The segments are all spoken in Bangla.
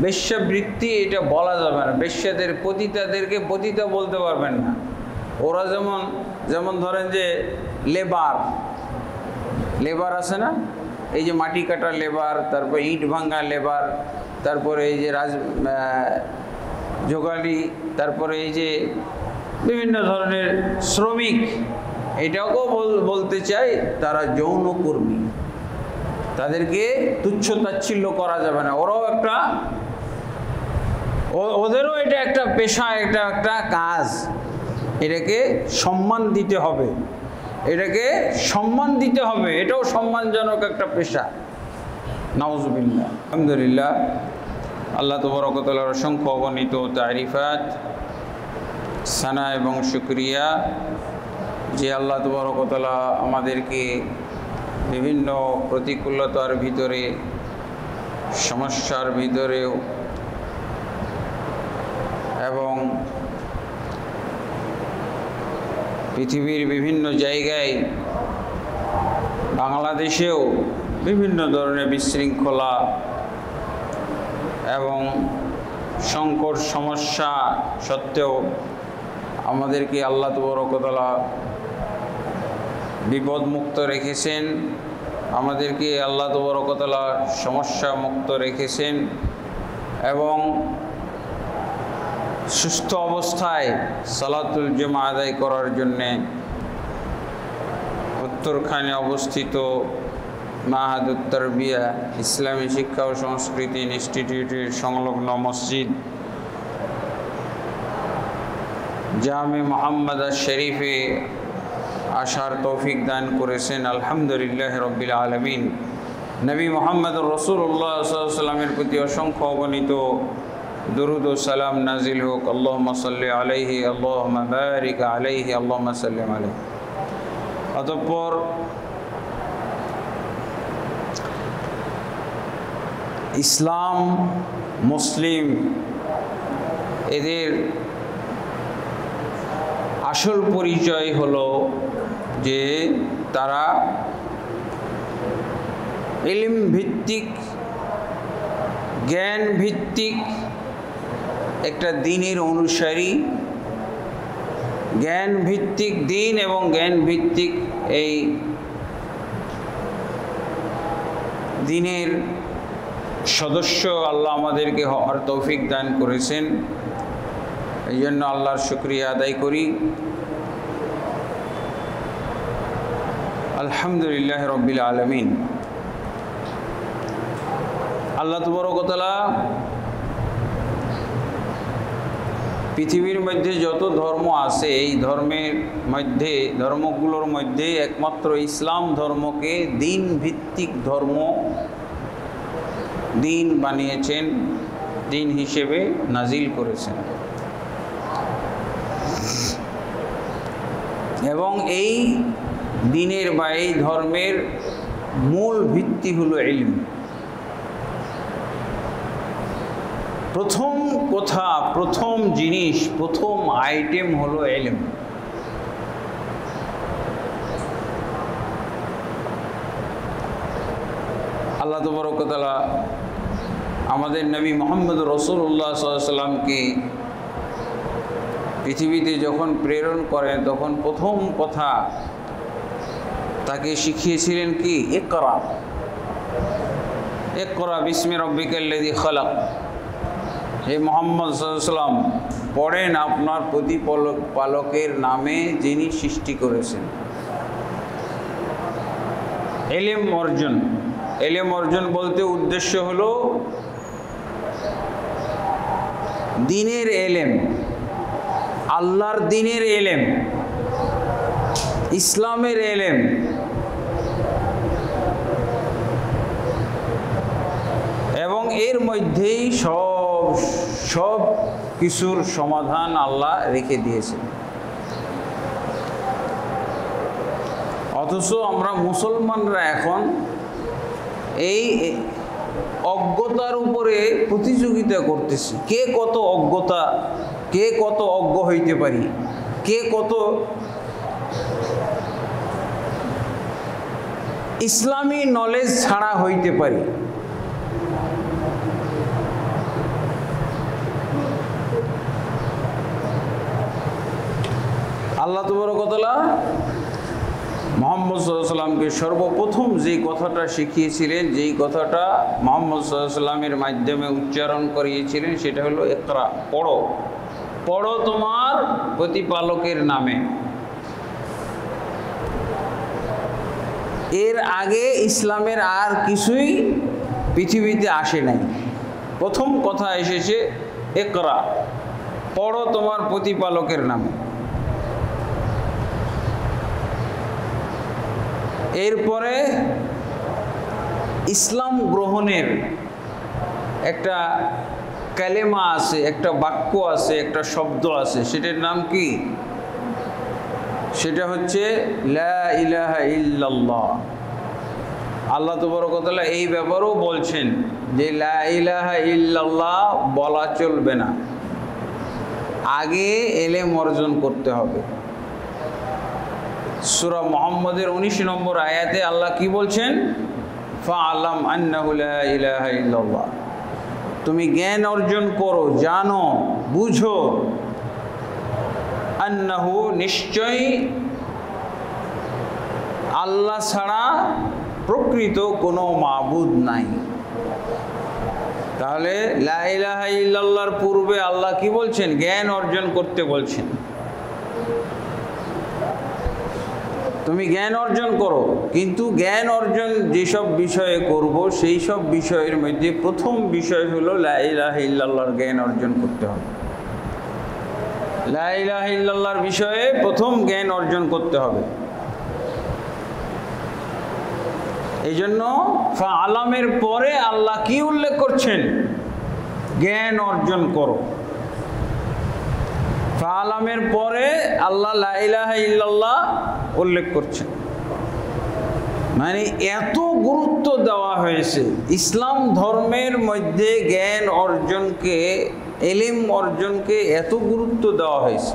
বেশ্যাবৃত্তি এটা বলা যাবে না। বেশ্যাদের পতিতাদেরকে পতিতা বলতে পারবেন না। ওরা যেমন ধরেন যে লেবার আছে না, এই যে মাটি কাটা লেবার, তারপর ইট ভাঙা লেবার, তারপরে এই যে জোগালি, তারপরে এই যে বিভিন্ন ধরনের শ্রমিক, এটাকেও বলতে চাই তারা যৌনকর্মী। তাদেরকে তুচ্ছ তাচ্ছিল্য করা যাবে না। ওদেরও এটা একটা পেশা, এটা একটা কাজ। এটাকে সম্মান দিতে হবে, এটাও সম্মানজনক একটা পেশা। নাউজুবিল্লাহ। আলহামদুলিল্লাহ, আল্লাহ তাবারক ওয়া তাআলার অসংখ্য অগণিত তারিফাত, সানা এবং শুকরিয়া যে আল্লাহ তাবারক ওয়া তাআলা আমাদেরকে বিভিন্ন প্রতিকূলতার ভিতরে, সমস্যার ভিতরেও এবং পৃথিবীর বিভিন্ন জায়গায়, বাংলাদেশেও বিভিন্ন ধরনের বিশৃঙ্খলা এবং সংকট সমস্যা সত্ত্বেও আমাদেরকে আল্লাহ তাবারক ওয়া তাআলা বিপদমুক্ত রেখেছেন, আমাদেরকে আল্লাহ তাবারক ওয়া তাআলা সমস্যা মুক্ত রেখেছেন এবং সুস্থ অবস্থায় সালাতুল জুমা আদায় করার জন্যে উত্তরখানে অবস্থিত মাহাদুত তারবিয়া ইসলামী শিক্ষা ও সংস্কৃতি ইনস্টিটিউটের সংলগ্ন মসজিদ জামে মুহাম্মাদা শরীফে আসার তৌফিক দান করেছেন। আলহামদুলিল্লাহ রাব্বিল আলামিন। নবী মুহাম্মদুর রাসূলুল্লাহ সাল্লাল্লাহু আলাইহি ওয়াসাল্লামের প্রতি অসংখ্য অগণিত দুরুদ ও সালাম নাজিল হোক। আল্লাহুম্মা সাল্লি আলাইহি, আল্লাহুম্মা বারিক আলাইহি, আল্লাহুম্মা সাল্লিম আলাইহি। অতঃপর ইসলাম, মুসলিম, এদের আসল পরিচয় হলো যে তারা ইলম ভিত্তিক, জ্ঞান ভিত্তিক একটা দ্বীনের অনুসারী, জ্ঞান ভিত্তিক দ্বীন এবং জ্ঞান ভিত্তিক এই দ্বীনের সদস্য আল্লাহ আমাদেরকে হওয়ার তৌফিক দান করেছেন। এই জন্য আল্লাহর শুকরিয়া আদায় করি। আলহামদুলিল্লাহ রাব্বিল আলামিন। আল্লাহ তাবারক ওয়া তাআলা পৃথিবীর মধ্যে যত ধর্ম আছে, এই ধর্মগুলোর মধ্যে একমাত্র ইসলাম ধর্মকে দ্বীন ভিত্তিক ধর্ম, দ্বীন বানিয়েছেন, দ্বীন হিসেবে নাজিল করেছেন। এবং এই দ্বীনের বা এই ধর্মের মূল ভিত্তি হলো ইলম। প্রথম কথা, প্রথম জিনিস, প্রথম আইটেম হলো ইলম। আল্লাহ তাবারক ওয়া তাআলা আমাদের নবী মুহাম্মদ রাসূলুল্লাহ সাল্লাল্লাহু আলাইহি ওয়াসাল্লামকে পৃথিবীতে যখন প্রেরণ করেন তখন প্রথম কথা তাকে শিখিয়েছিলেন কি? ইকরা, ইকরা বিসমি রাব্বিকাল্লাযী খালাক। হে মুহাম্মদ সাল্লাল্লাহু আলাইহি ওয়াসাল্লাম, পড়েন আপনার প্রতিপালকের নামে যিনি সৃষ্টি করেছেন। ইলম অর্জন, ইলম অর্জন বলতে উদ্দেশ্য হলো দ্বীনের ইলম, আল্লাহর দ্বীনের ইলম, ইসলামের ইলম। এবং এর মধ্যেই সব কিছুর সমাধান আল্লাহ রেখে দিয়েছেন। অথচ আমরা মুসলমানরা এখন এই অজ্ঞতার উপরে প্রতিযোগিতা করতেছি। কে কত অজ্ঞ হইতে পারি, কে কত ইসলামী নলেজ ছাড়া হইতে পারি। আল্লাহ তাবারক ওয়া তাআলা মুহাম্মদ সাল্লাল্লাহু আলাইহি সাল্লামকে সর্বপ্রথম যেই কথাটা শিখিয়েছিলেন, যেই কথাটা মুহাম্মদ সাল্লাল্লাহু আলাইহি সাল্লামের মাধ্যমে উচ্চারণ করিয়েছিলেন, সেটা হলো ইকরা, পড়ো, পড়ো তোমার প্রতিপালকের নামে। এর আগে ইসলামের আর কিছুই পৃথিবীতে আসে নাই। প্রথম কথা এসেছে ইকরা, পড়ো তোমার প্রতিপালকের নামে। এরপরে ইসলাম গ্রহণের একটা কালেমা আছে, একটা বাক্য আছে, একটা শব্দ আছে, সেটার নাম কি? সেটা হচ্ছে লা ইলাহা ইল্লাল্লাহ। আল্লাহ তাবারক ওয়া তাআলা এই ব্যাপারেও বলছেন যে লা ইলাহা ইল্লাল্লাহ বলা চলবে না, আগে ইলম অর্জন করতে হবে। সূরা মুহাম্মদের 19 নম্বর আয়াতে আল্লাহ কি বলছেন? ফাআলাম আন্নাহু লা ইলাহা ইল্লাল্লাহ, তুমি জ্ঞান অর্জন করো, জানো, বুঝো, আন্নাহু নিশ্চয়ই আল্লাহ ছাড়া প্রকৃত কোনো মাবুদ নাই। তাহলে লা ইলাহা ইল্লাল্লাহর পূর্বে আল্লাহ কি বলছেন? জ্ঞান অর্জন করতে বলছেন। তুমি জ্ঞান অর্জন করো, কিন্তু জ্ঞান অর্জন যেসব বিষয়ে করব সেই সব বিষয়ের মধ্যে প্রথম বিষয় হলো লা ইলাহা ইল্লাল্লাহর জ্ঞান অর্জন করতে হবে। লা ইলাহা ইল্লাল্লাহর বিষয়ে প্রথম জ্ঞান অর্জন করতে হবে। এই জন্য ফাআলামের পরে আল্লাহ কি উল্লেখ করছেন? জ্ঞান অর্জন করো। ফাআলামের পরে আল্লাহ লা ইলাহা ইল্লাল্লাহ উল্লেখ করছেন। মানে এত গুরুত্ব দেওয়া হয়েছে ইসলাম ধর্মের মধ্যে, জ্ঞান অর্জনকে, ইলম অর্জনকে এত গুরুত্ব দেওয়া হয়েছে।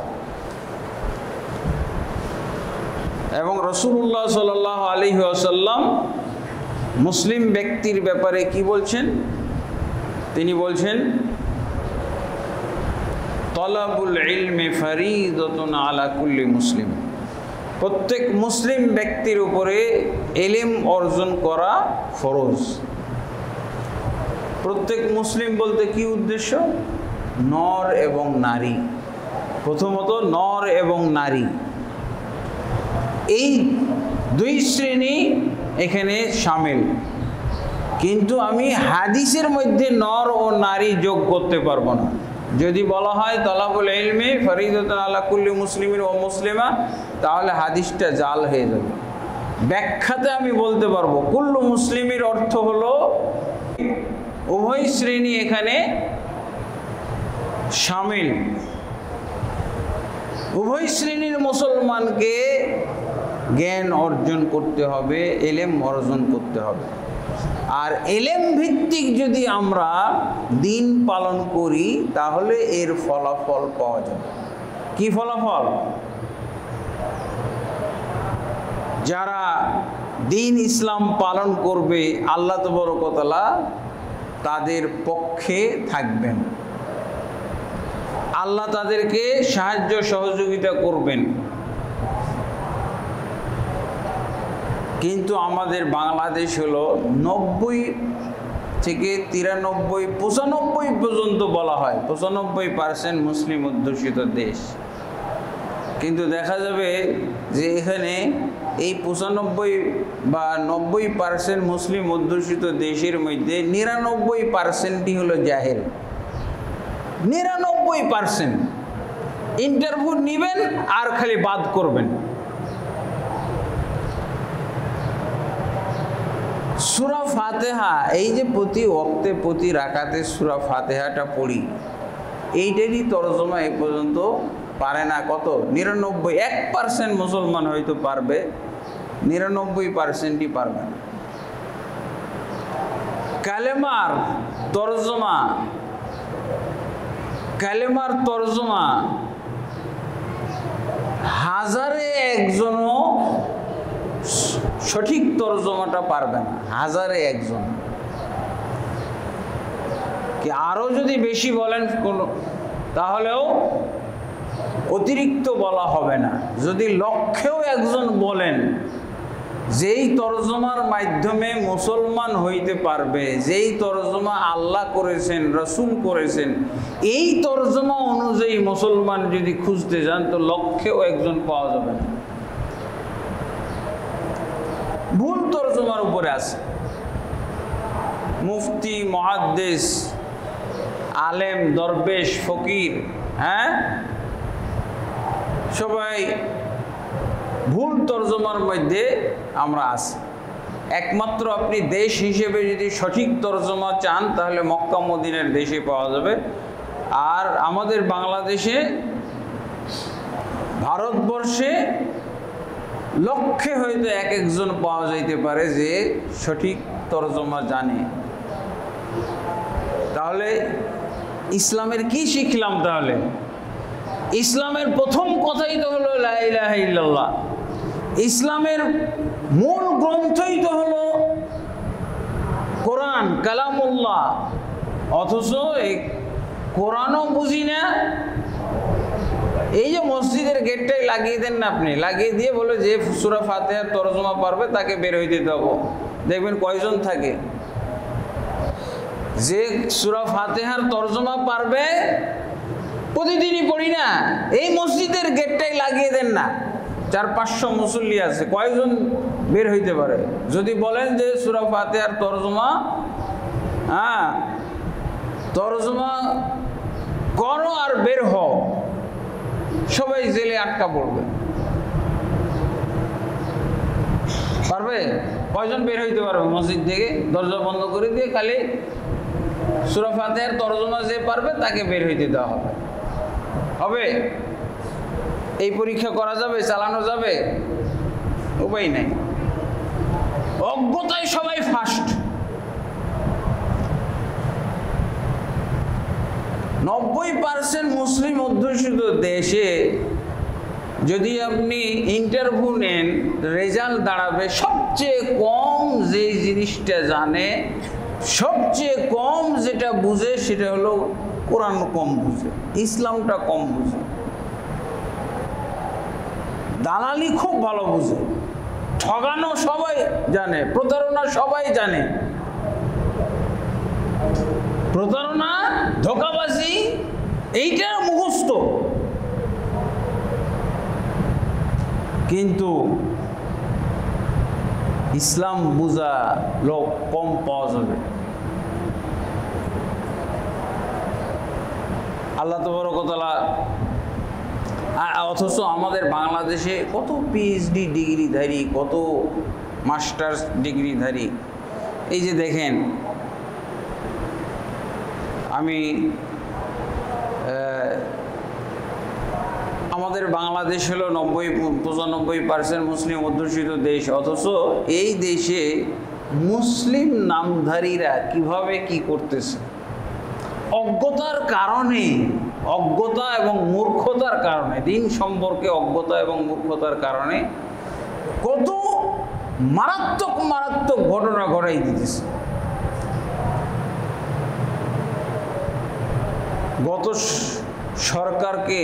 এবং রাসূলুল্লাহ সাল্লাল্লাহু আলাইহি ওয়াসাল্লাম মুসলিম ব্যক্তির ব্যাপারে কি বলছেন? তিনি বলছেন তলাবুল ইলমি ফরিদাতুন আলা কুল্লি মুসলিম, প্রত্যেক মুসলিম ব্যক্তির উপরে ইলম অর্জন করা ফরজ। প্রত্যেক মুসলিম বলতে কি উদ্দেশ্য? নর এবং নারী। প্রথমত নর এবং নারী, এই দুই শ্রেণী এখানে শামিল। কিন্তু আমি হাদিসের মধ্যে নর ও নারী যোগ করতে পারবো না। যদি বলা হয় তলাবুল ইলমি ফরিদাতুন আলা কুল্লি মুসলিমিন ওয়া মুসলিমা, তাহলে হাদিসটা জাল হয়ে যাবে। ব্যাখ্যাতে আমি বলতে পারবো কুল্লু মুসলিমের অর্থ হলো উভয় শ্রেণী এখানে শামিল। উভয় শ্রেণীর মুসলমানকে জ্ঞান অর্জন করতে হবে, ইলম অর্জন করতে হবে। আর ইলম ভিত্তিক যদি আমরা দিন পালন করি তাহলে এর ফলাফল পাওয়া যাবে। কি ফলাফল? যারা দিন ইসলাম পালন করবে আল্লাহ তাবারক ওয়া তাআলা তাদের পক্ষে থাকবেন, আল্লাহ তাদেরকে সাহায্য সহযোগিতা করবেন। কিন্তু আমাদের বাংলাদেশ হলো 90 থেকে 93, 95 পর্যন্ত বলা হয় 95% মুসলিম অধ্যুষিত দেশ। কিন্তু দেখা যাবে যে এখানে এই 95 বা 90% মুসলিম অধ্যুষিত দেশের মধ্যে 99%ই হলো জাহেল। 99% ইন্টারভিউ নেবেন আর খালি বাদ করবেন। সূরা ফাতিহা, এই যে প্রতি ওয়াক্তে প্রতি রাকাতে সূরা ফাতিহাটা পড়ি, এইটারই তরজমা এ পর্যন্ত পারে না কত? 99। 1% মুসলমান হয়তো পারবে, 99%ই পারবে না। কালেমার তরজমা হাজারে একজনও সঠিক তরজমাটা পারবে না, হাজারে একজন। কি আরো যদি বেশি বলেন কোন, তাহলেও অতিরিক্ত বলা হবে না। যদি লক্ষ্যেও একজন বলেন যেই তরজমার মাধ্যমে মুসলমান হইতে পারবে, যেই তরজমা আল্লাহ করেছেন, রসুল করেছেন, এই তরজমা অনুযায়ী মুসলমান যদি খুঁজতে যান তো লক্ষ্যেও একজন পাওয়া যাবে না। ভুল তরজমার উপরে আছে। মুফতি, মুহাদ্দিস, আলেম, দরবেশ, ফকির, হ্যাঁ, সবাই ভুল তরজমার মধ্যে আমরা আছি। একমাত্র আপনি দেশ হিসেবে যদি সঠিক তরজমা চান তাহলে মক্কা মদিনার দেশে পাওয়া যাবে। আর আমাদের বাংলাদেশে, ভারতবর্ষে লক্ষ্যে হয়তো এক একজন পাওয়া যাইতে পারে যে সঠিক তরজমা জানে। তাহলে ইসলামের কি শিখলাম? তাহলে ইসলামের প্রথম কথাই তো হলো লা ইলাহা ইল্লাল্লাহ। ইসলামের মূল গ্রন্থই তো হলো কোরআন, কালামুল্লাহ। অথচ এই কোরআনও বুঝি না। এই যে মসজিদের গেটটাই লাগিয়ে দেন না আপনি, লাগিয়ে দিয়ে বলে যে সূরা ফাতিহার তরজমা পারবে তাকে বের হইতে দেবো। দেখবেন কয়জন থাকে যে সূরা ফাতিহার তরজমা পারবে, প্রতিদিনই পড়ি না। এই মসজিদের গেটটাই লাগিয়ে দেন না, 400-500 মুসল্লি আছে, কয়জন বের হইতে পারে? যদি বলেন যে সূরা ফাতিহার তরজমা, হ্যাঁ, তরজমা করো আর বের হও, সবাই জেলে আটকা পড়বে। পারবে? কয়জন বের হইতে পারবে মসজিদ থেকে? দরজা বন্ধ করে দিয়ে খালি সূরা ফাতিহার তরজমা যে পারবে তাকে বের হইতে দেওয়া হবে। হবে? এই পরীক্ষা করা যাবে, চালানো যাবে? উপায় নাই। অজ্ঞতায় সবাই ফার্স্ট। 90% মুসলিম অধ্যুষিত দেশে যদি আপনি ইন্টারভিউ নেন, রেজাল্ট দাঁড়াবে সবচেয়ে কম যে জিনিসটা জানে, সবচেয়ে কম যেটা বুঝে সেটা হলো কোরআন কম বুঝে, ইসলামটা কম বুঝে। দালালি খুব ভালো বুঝে, ঠগানো সবাই জানে, প্রতারণা সবাই জানে। প্রতারণা, ধোঁকাবাজি এইটা মুখস্থ, কিন্তু ইসলাম বুঝা লোক কম পাওয়া যাবে। আল্লাহ তাবারক ওয়া তাআলা, অথচ আমাদের বাংলাদেশে কত পিএইচডি ডিগ্রিধারী, কত মাস্টার্স ডিগ্রিধারী। এই যে দেখেন, আমি আমাদের বাংলাদেশ হলো 95% মুসলিম অধ্যুষিত দেশ, অথচ এই দেশে মুসলিম নামধারীরা কিভাবে কি করতেছে? অজ্ঞতার কারণে, অজ্ঞতা এবং মূর্খতার কারণে, দিন সম্পর্কে অজ্ঞতা এবং মূর্খতার কারণে কত মারাত্মক মারাত্মক ঘটনা ঘটাই দিতেছে। গত সরকারকে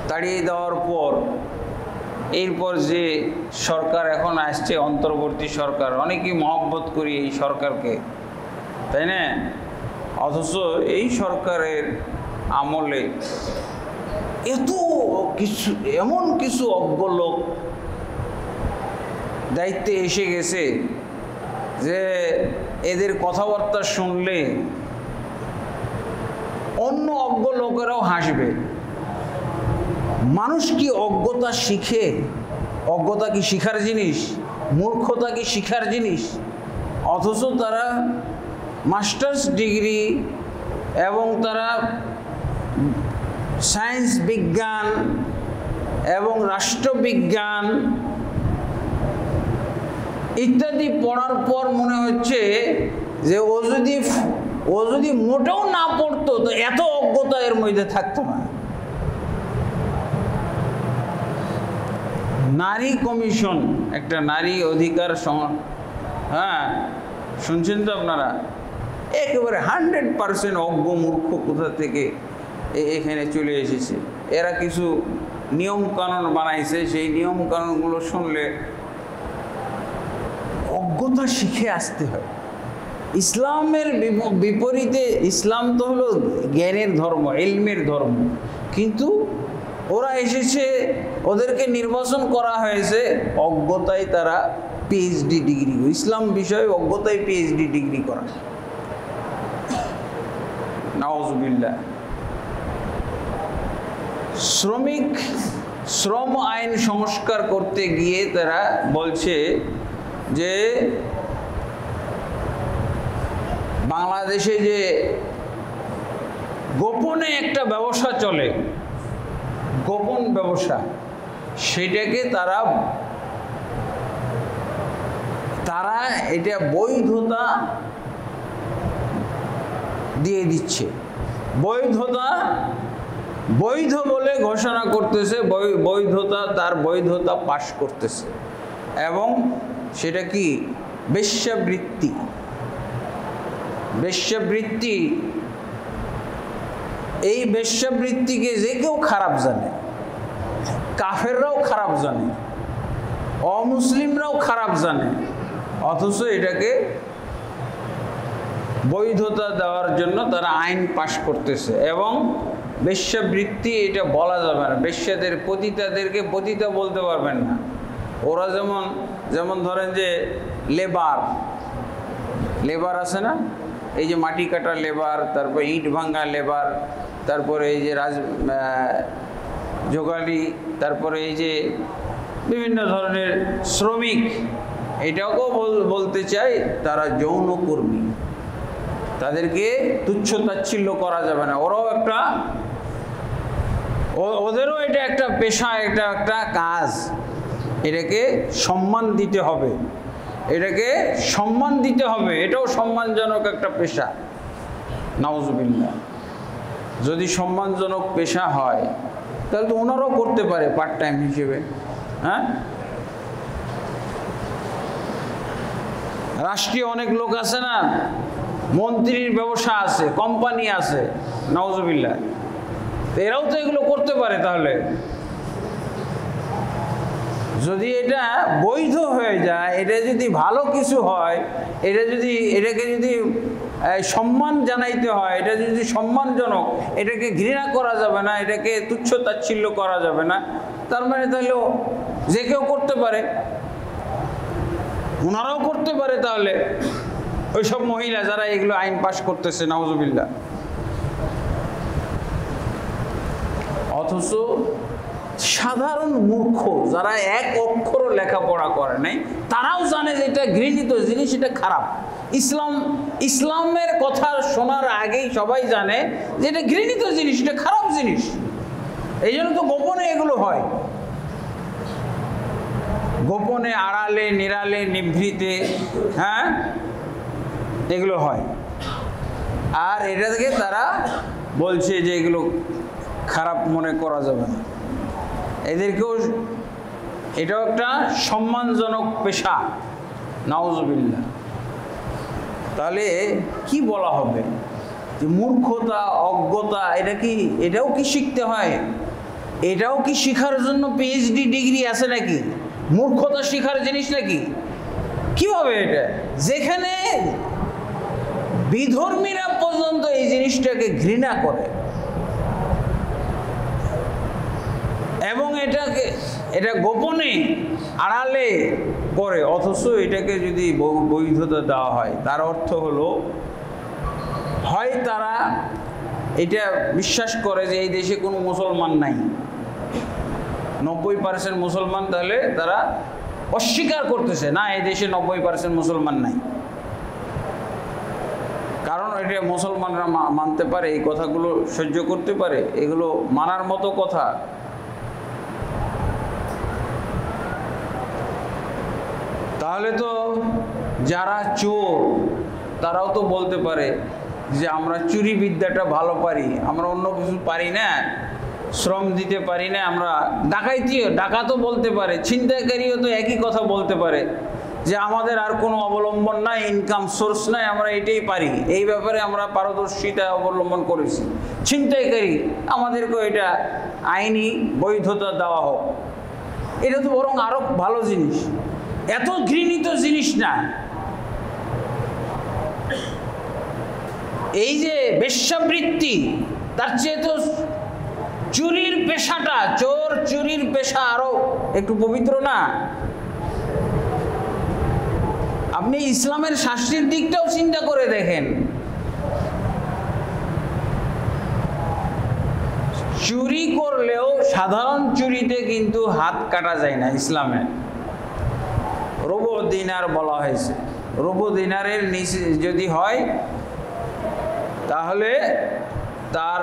তাড়িয়ে দেওয়ার পর, এরপর যে সরকার এখন আসছে, অন্তর্বর্তী সরকার, অনেকেই মহব্বত করি এই সরকারকে, তাই না? অথচ এই সরকারের আমলে এত কিছু, এমন কিছু অজ্ঞ লোক দায়িত্বে এসে গেছে যে এদের কথাবার্তা শুনলে অন্য অজ্ঞ লোকেরাও হাসবে। মানুষ কি অজ্ঞতা শিখে? অজ্ঞতা কি শিখার জিনিস? মূর্খতা কি শিখার জিনিস? অথচ তারা মাস্টার্স ডিগ্রি এবং তারা সায়েন্স, বিজ্ঞান এবং রাষ্ট্রবিজ্ঞান ইত্যাদি পড়ার পর মনে হচ্ছে যে ও যদি মোটেও না পড়তো তো এত অজ্ঞতা এর মধ্যে থাকতো না। নারী কমিশন, একটা নারী অধিকার, হ্যাঁ শুনছেন তো আপনারা? একেবারে 100% অজ্ঞ মূর্খ কোথা থেকে এখানে চলে এসেছে। এরা কিছু নিয়ম কানুন বানাইছে, সেই নিয়ম কানুনগুলো শুনলে অজ্ঞতা শিখে আসতে হয়। ইসলামের বিপরীতে, ইসলাম তো হলো জ্ঞানের ধর্ম, ইলমের ধর্ম, কিন্তু ওরা এসেছে, ওদেরকে নির্বাচন করা হয়েছে অজ্ঞতায়, তারা পিএইচডি ডিগ্রি, ইসলাম বিষয়ে অজ্ঞতায় পিএইচডি ডিগ্রি করা। নাউজুবিল্লাহ। শ্রম আইন সংস্কার করতে গিয়ে তারা বলছে যে বাংলাদেশে যে গোপনে একটা ব্যবসা চলে, গোপন ব্যবসা, সেটাকে তারা এটা বৈধতা দিয়ে দিচ্ছে, বৈধ বলে ঘোষণা করতেছে, তার বৈধতা পাশ করতেছে। এবং সেটা কি? বেশ্যাবৃত্তি। এই বেশ্যাবৃত্তিকে যে কেউ খারাপ জানে, কাফেররাও খারাপ জানে, অমুসলিমরাও খারাপ জানে, অথচ এটাকে বৈধতা দেওয়ার জন্য তারা আইন পাশ করতেছে। এবং বেশ্যাবৃত্তি এটা বলা যাবে না, বেশ্যাদের পতিতাদেরকে পতিতা বলতে পারবেন না। ওরা যেমন ধরেন যে লেবার আছে না, এই যে মাটি কাটা লেবার, তারপর ইট ভাঙা লেবার, তারপরে এই যে জোগালি, তারপরে এই যে বিভিন্ন ধরনের শ্রমিক, এটাকেও বলতে চাই তারা যৌনকর্মী। তাদেরকে তুচ্ছ তাচ্ছিল্য করা যাবে না, ওদেরও এটা একটা পেশা, এটা একটা কাজ, এটাকে সম্মান দিতে হবে, এটাও সম্মানজনক একটা পেশা। নাউজুবিল্লাহ। যদি সম্মানজনক পেশা হয় তাহলে তো ওনারাও করতে পারে পার্ট টাইম হিসেবে। হ্যাঁ, রাষ্ট্রীয় অনেক লোক আছে না, মন্ত্রীর ব্যবসা আছে, কোম্পানি আছে, নাউজুবিল্লাহ, এরাও তো এগুলো করতে পারে। তাহলে যদি এটা বৈধ হয়ে যায়, এটা যদি ভালো কিছু হয়, এটাকে যদি সম্মান জানাইতে হয়, এটা যদি সম্মানজনক, এটাকে ঘৃণা করা যাবে না, এটাকে তুচ্ছ তাচ্ছিল্য করা যাবে না, তার মানে তাহলে যে কেউ করতে পারে, ওনারাও করতে পারে। তাহলে ওইসব মহিলা যারা এগুলো আইন পাশ করতেছে, নাউজুবিল্লাহ। অথচ সাধারণ মূর্খ যারা এক অক্ষরও লেখাপড়া করে নাই, তারাও জানে যে এটা ঘৃণিত জিনিস, এটা খারাপ। ইসলামের কথা শোনার আগেই সবাই জানে যে এটা ঘৃণিত জিনিস, এটা খারাপ জিনিস। এই জন্য তো গোপনে এগুলো হয়, গোপনে, আড়ালে, নিরালে, নিভৃতে, হ্যাঁ, এগুলো হয়। আর এটা থেকে তারা বলছে যে এগুলো খারাপ মনে করা যাবে না, এদেরকেও এটাও একটা সম্মানজনক পেশা। নাউজুবিল্লাহ। তাহলে কি বলা হবে যে মূর্খতা, অজ্ঞতা, এটাও কি শিখতে হয়? এটাও কি শিখার জন্য পিএইচডি ডিগ্রি আছে নাকি? মূর্খতা শিখার জিনিস নাকি? কিভাবে এটা? যেখানে বিধর্মীরা পর্যন্ত এই জিনিসটাকে ঘৃণা করে এবং এটা গোপনে, আড়ালে করে, অথচ এটাকে যদি বৈধতা দেওয়া হয়, তার অর্থ হলো হয় তারা এটা বিশ্বাস করে যে এই দেশে কোনো মুসলমান নাই, 90% মুসলমান, তাহলে তারা অস্বীকার করতেছে না এই দেশে 90% মুসলমান নাই, কারণ এটা মুসলমানরা মানতে পারে, এই কথাগুলো সহ্য করতে পারে, এগুলো মানার মতো কথা। তাহলে তো যারা চোর তারাও তো বলতে পারে যে আমরা চুরি বিদ্যাটা ভালো পারি, আমরা অন্য কিছু পারি না, শ্রম দিতে পারি না, আমরা ডাকাতও বলতে পারে, ছিনতাইকারীও তো একই কথা বলতে পারে যে আমাদের আর কোনো অবলম্বন নাই, ইনকাম সোর্স নাই, আমরা এটাই পারি, এই ব্যাপারে আমরা পারদর্শিতা অবলম্বন করেছি। ছিনতাইকারী, আমাদেরকেও এটা আইনি বৈধতা দেওয়া হোক। এটা তো বরং আরও ভালো জিনিস, এত ঘৃণিত জিনিস না। এই যে বেশ্যাবৃত্তি, তার চেয়ে তো চুরির পেশাটা, চোর চুরির পেশা আরো একটু পবিত্র না? আপনি ইসলামের শাস্তির দিকটাও চিন্তা করে দেখেন। চুরি করলেও সাধারণ চুরিতে কিন্তু হাত কাটা যায় না ইসলামে। রুবু দিনার বলা হয়েছে, রুবু দিনারের নিচে যদি হয় তাহলে তার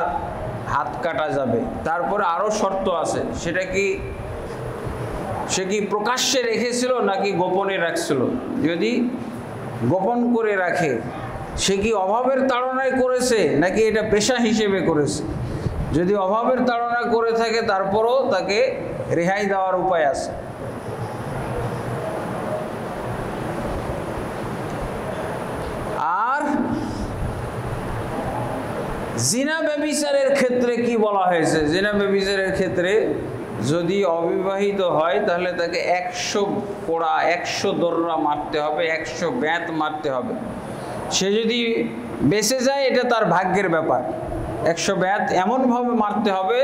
হাত কাটা যাবে। তারপরে আরো শর্ত আছে, সেটা কি সে কি প্রকাশ্যে রেখেছিল নাকি গোপনে রাখছিল? যদি গোপন করে রাখে, সে কি অভাবের তাড়নায় করেছে নাকি এটা পেশা হিসেবে করেছে? যদি অভাবের তাড়না করে থাকে তারপরও তাকে রেহাই দেওয়ার উপায় আছে। আর জিনা ব্যভিচারের ক্ষেত্রে কি বলা হয়েছে? জিনা ব্যভিচারের ক্ষেত্রে যদি অবিবাহিত হয় তাহলে তাকে 100 কোড়া, 100 দররা মারতে হবে, 100 ব্যাত মারতে হবে। সে যদি বেঁচে যায় এটা তার ভাগ্যের ব্যাপার। 100 ব্যাত এমনভাবে মারতে হবে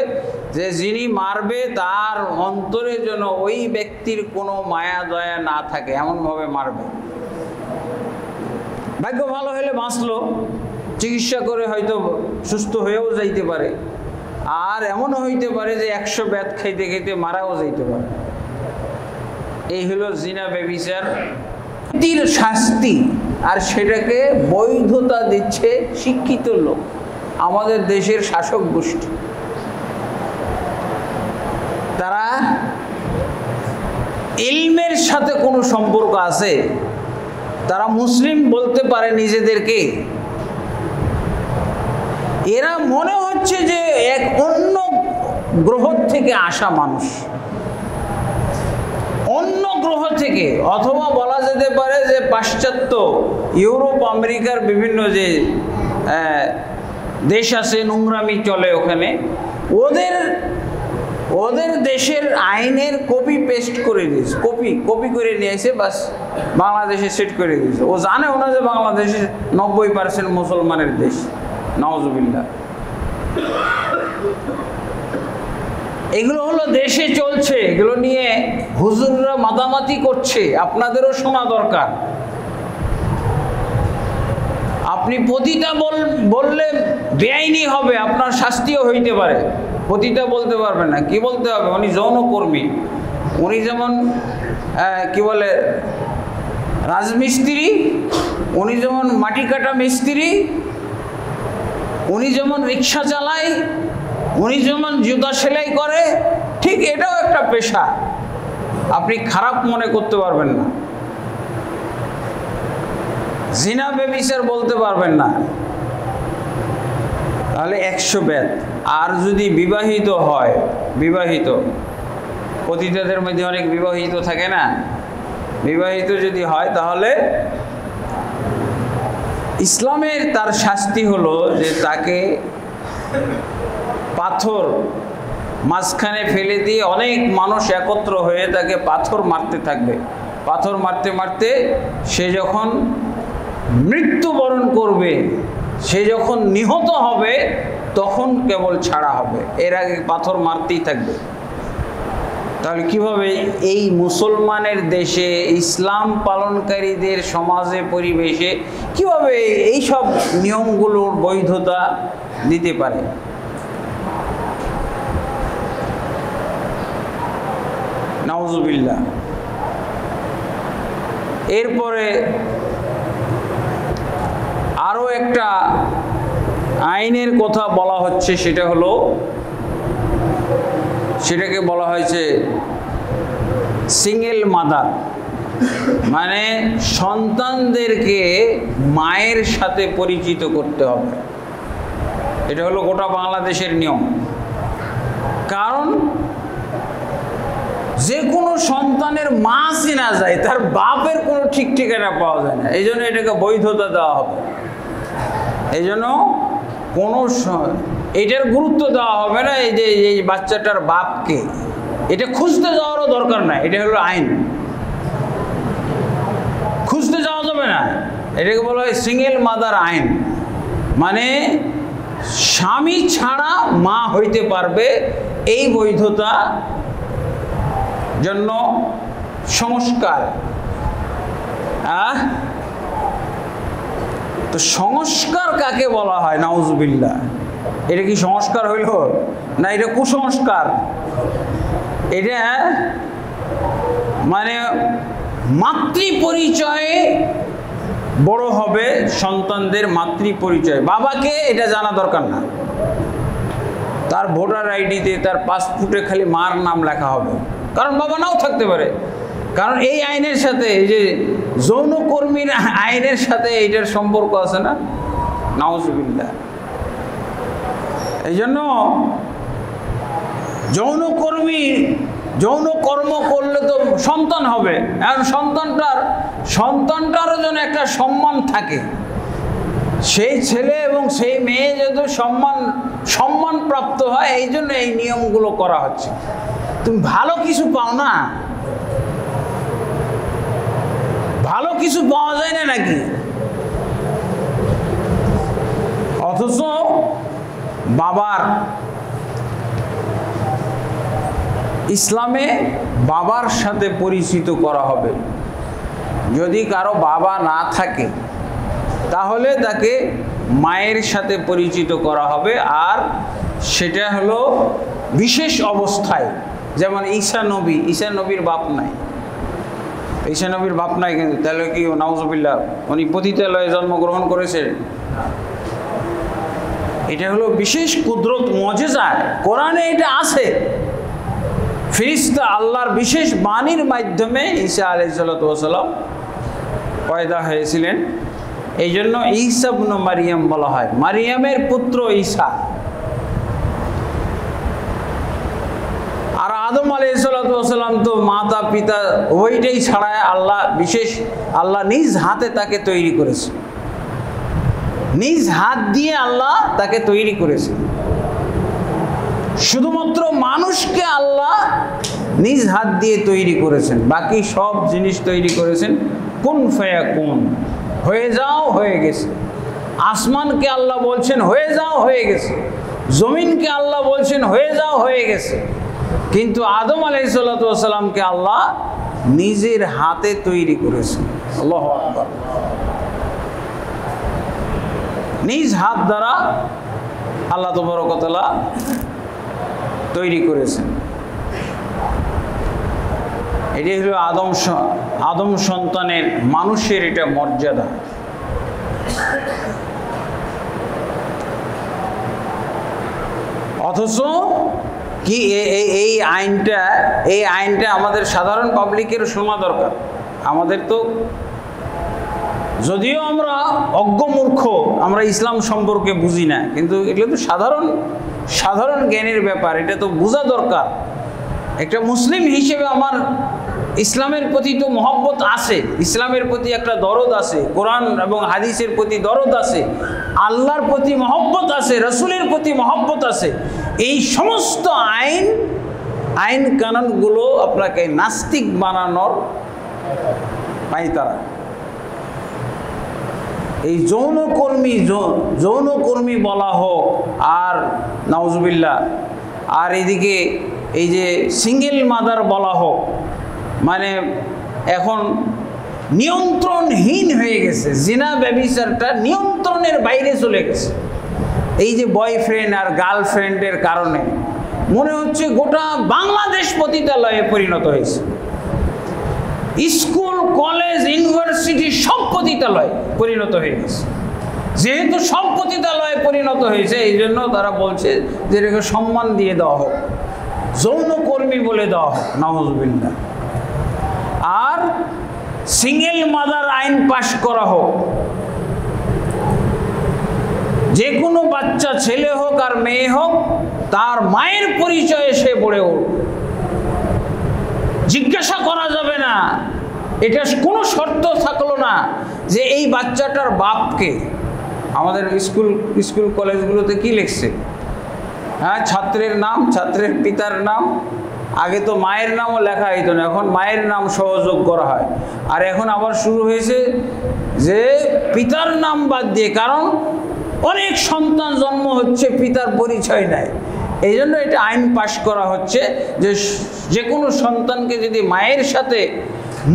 যে যিনি মারবে তার অন্তরে যেন ওই ব্যক্তির কোনো মায়া দয়া না থাকে, এমনভাবে মারবে। ভাগ্য ভালো হলে বাঁচলো, চিকিৎসা করে হয়তো সুস্থ হয়েও যাইতে পারে। আর এমনও হইতে পারে যে 100 ব্যাত খাইতে খাইতে মারাও যাইতে পারে। এই হলো জিনা ব্যভিচার শাস্তি, আর সেটাকে বৈধতা দিচ্ছে শিক্ষিত লোক, আমাদের দেশের শাসক গোষ্ঠী। তারা ইলমের সাথে কোনো সম্পর্ক আছে? তারা মুসলিম বলতে পারে নিজেদেরকে? এরা মনে হচ্ছে যে এক অন্য গ্রহ থেকে আসা মানুষ, অন্য গ্রহ থেকে, অথবা বলা যেতে পারে যে পাশ্চাত্য ইউরোপ আমেরিকার বিভিন্ন যে দেশ আছে, নোংরামি চলে ওখানে, ওদের দেশের আইনের কপি পেস্ট করে দিয়েছে, কপি করে নিয়ে এসে বাস বাংলাদেশে সেট করে দিয়েছে। ও জানেও না যে বাংলাদেশে 90% মুসলমানের দেশ। নাউজুবিল্লাহ। এগুলো হলো দেশে চলছে, এগুলো নিয়ে হুজুররা মাতামাতি করছে, আপনাদেরও শোনা দরকার। আপনি পতিতা বললে বেআইনি হবে, আপনার শাস্তিও হইতে পারে। পতিতা বলতে পারবেন না, কি বলতে হবে? উনি যৌনকর্মী। উনি যেমন কি বলে রাজমিস্ত্রি, উনি যেমন মাটি কাটা মিস্ত্রি, উনি যেমন রিক্সা চালায়, উনি যেমন জুতা সেলাই করে, ঠিক এটাও একটা পেশা। আপনি খারাপ মনে করতে পারবেন না। জিনা ব্যভিচার বলতে পারবেন না, তাহলে 100 ব্যাত। আর যদি বিবাহিত হয়, বিবাহিত পতিতাদের মধ্যে অনেক বিবাহিত থাকে না, বিবাহিত যদি হয় তাহলে ইসলামের তার শাস্তি হলো যে তাকে পাথর মাঝখানে ফেলে দিয়ে অনেক মানুষ একত্র হয়ে তাকে পাথর মারতে থাকবে। পাথর মারতে মারতে সে যখন মৃত্যুবরণ করবে, সে যখন নিহত হবে তখন কেবল ছাড়া হবে, এর আগে পাথর মারতেই থাকবে। তাহলে কিভাবে এই মুসলমানের দেশে, ইসলাম পালনকারীদের সমাজে, পরিবেশে কিভাবে এই সব নিয়মগুলোর বৈধতা দিতে পারে? নাউজুবিল্লাহ। এরপরে আরও একটা আইনের কথা বলা হচ্ছে, সেটা হলো, সেটাকে বলা হয়েছে সিঙ্গেল মাদার, মানে সন্তানদেরকে মায়ের সাথে পরিচিত করতে হবে। এটা হলো গোটা বাংলাদেশের নিয়ম। কারণ যে কোনো সন্তানের মা চেনা যায়, তার বাপের কোনো ঠিক ঠিকানা পাওয়া যায় না, এই জন্য এটাকে বৈধতা দেওয়া হবে। এই জন্য কোনো এটার গুরুত্ব দেওয়া হবে না এই যে এই বাচ্চাটার বাপকে, এটা খুঁজতে যাওয়ারও দরকার নাই, এটা হলো আইন। খুঁজতে যাওয়া যাবে না, এটাকে বলা হয় সিঙ্গেল মাদার আইন। মানে স্বামী ছাড়া মা হইতে পারবে, এই বৈধতা জন্য সংস্কার। তো সংস্কার কাকে বলা হয়? নাউজুবিল্লাহ, এটা কি সংস্কার হইল না এটা কুসংস্কার? এটা মানে মাতৃ পরিচয়ে বড় হবে সন্তানদের, মাতৃ পরিচয়। বাবাকে এটা জানা দরকার না, তার ভোটার আইডিতে তার পাসপোর্টে খালি মার নাম লেখা হবে, কারণ বাবা নাও থাকতে পারে। কারণ এই আইনের সাথে, এই যে যৌনকর্মীর আইনের সাথে এইটার সম্পর্ক আছে না, নাউজুবিল্লাহ। এই জন্য যৌন কর্ম করলে তো সন্তান হবে, আর সন্তানটারও যেন একটা সম্মান থাকে। সেই ছেলে এবং সেই মেয়ে যদি সম্মান প্রাপ্ত হয়, এই জন্য এই নিয়মগুলো করা হচ্ছে। তুমি ভালো কিছু পাও না, ভালো কিছু পাওয়া যায় না নাকি? অথচ ইসলামে বাবার সাথে পরিচিত করা হবে। যদি কারো বাবা না থাকে তাহলে তাকে মায়ের সাথে পরিচিত করা হবে, আর সেটা হলো বিশেষ অবস্থায়। যেমন ঈসা নবীর বাপ নাই, ঈসা নবীর বাপ নাই, কিন্তু তাহলে কি নাউজুবিল্লাহ উনি পতিতালয়ে জন্মগ্রহণ করেছেন? এটা হলো বিশেষ কুদরত, মুজিজা। কোরআনে এটা আছে। ফেরেশতা আল্লাহর বিশেষ বাণীর মাধ্যমে ঈসা আলাইহিস সালাম পয়দা হয়েছিলেন। এই জন্য ঈসা ইবনে মারিয়াম বলা হয়, মারিয়ামের পুত্র ঈসা। আর আদম আলাইহিস সালাম তো মাতা পিতা ওইটাই ছাড়ায় আল্লাহ নিজ হাতে তাকে তৈরি করেছে, নিজ হাত দিয়ে আল্লাহ তাকে তৈরি করেছে। শুধুমাত্র মানুষকে আল্লাহ নিজ হাত দিয়ে তৈরি করেছেন, বাকি সব জিনিস তৈরি করেছেন কুন ফায়াকুন, হয়ে যাও, হয়ে গেছে। আসমানকে আল্লাহ বলছেন হয়ে যাও, হয়ে গেছে। জমিনকে আল্লাহ বলছেন হয়ে যাও, হয়ে গেছে। কিন্তু আদম আলাইহিস সালামকে আল্লাহ নিজের হাতে তৈরি করেছেন। আল্লাহু আকবার। নিজ হাত দ্বারা আল্লাহ তাবারক ওয়া তাআলা তৈরি করেছেন। এটাই হলো আদম সন্তানের, মানুষের এটা মর্যাদা। অথচ কি এই আইনটা আমাদের সাধারণ পাবলিকের শোনা দরকার। আমাদের তো, যদিও আমরা অজ্ঞ মূর্খ, আমরা ইসলাম সম্পর্কে বুঝি না, কিন্তু এগুলো তো সাধারণ জ্ঞানের ব্যাপার, এটা তো বোঝা দরকার। একটা মুসলিম হিসেবে আমার ইসলামের প্রতি তো মহব্বত আছে, ইসলামের প্রতি একটা দরদ আছে, কোরআন এবং হাদিসের প্রতি দরদ আছে, আল্লাহর প্রতি মহব্বত আছে, রসুলের প্রতি মহব্বত আছে। এই সমস্ত আইন কানুনগুলো আপনাকে নাস্তিক বানানোর পায়তারা। এই যৌনকর্মী বলা হোক, আর নাউজুবিল্লাহ, আর এদিকে এই যে সিঙ্গেল মাদার বলা হোক, মানে এখন নিয়ন্ত্রণহীন হয়ে গেছে। জিনা ব্যভিচারটা নিয়ন্ত্রণের বাইরে চলে গেছে। এই যে বয়ফ্রেন্ড আর গার্লফ্রেন্ডের কারণে মনে হচ্ছে গোটা বাংলাদেশ পতিতালয়ে পরিণত হয়েছে। স্কুল, কলেজ, ইউনিভার্সিটি সব পতিতালয়ে পরিণত হয়ে গেছে। যেহেতু সব পতিতালয়ে পরিণত হয়েছে, এই জন্য তারা বলছে যে এটাকে সম্মান দিয়ে দেওয়া হোক, যৌনকর্মী বলে দেওয়া হোক, নাউজুবিল্লাহ। আর সিঙ্গেল মাদার আইন পাশ করা হোক। যে কোনো বাচ্চা, ছেলে হোক আর মেয়ে হোক, তার মায়ের পরিচয়ে সে গড়ে উঠবে। জিজ্ঞাসা করা যাবে না, এটা কোনো শর্ত থাকলো না যে এই বাচ্চাটার বাপকে। আমাদের স্কুল কলেজগুলোতে কি লিখছে? হ্যাঁ, ছাত্রের নাম, ছাত্রের পিতার নাম। আগে তো মায়ের নামও লেখা হইতো না, এখন মায়ের নাম সহযোগ করা হয়। আর এখন আবার শুরু হয়েছে যে পিতার নাম বাদ দিয়ে, কারণ অনেক সন্তান জন্ম হচ্ছে পিতার পরিচয় নেয়। এই জন্য এটা আইন পাশ করা হচ্ছে যে কোনো সন্তানকে যদি মায়ের সাথে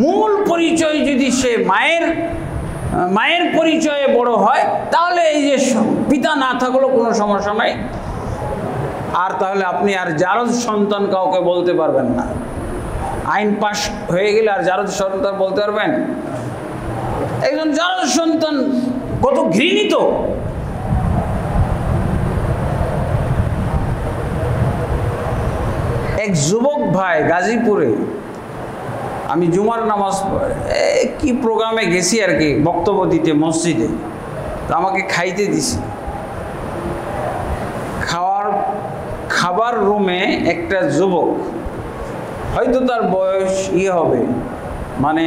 মূল পরিচয় যদি সে মায়ের পরিচয়ে বড় হয়, তাহলে এই যে পিতা না থাকলেও কোনো সমস্যা নাই। আর তাহলে আপনি আর জারজ সন্তান কাউকে বলতে পারবেন না। আইন পাশ হয়ে গেলে আর জারজ সন্তান বলতে পারবেন? একজন জারজ সন্তান কত ঘৃণিত। এক যুবক ভাই গাজীপুরে, আমি জুমার নামাজ কি প্রোগ্রামে গেছি আর কি, বক্তব্য দিতে মসজিদে, তো আমাকে খাইতে দিছি। খাবার রুমে একটা যুবক, হয়তো তার বয়স হবে মানে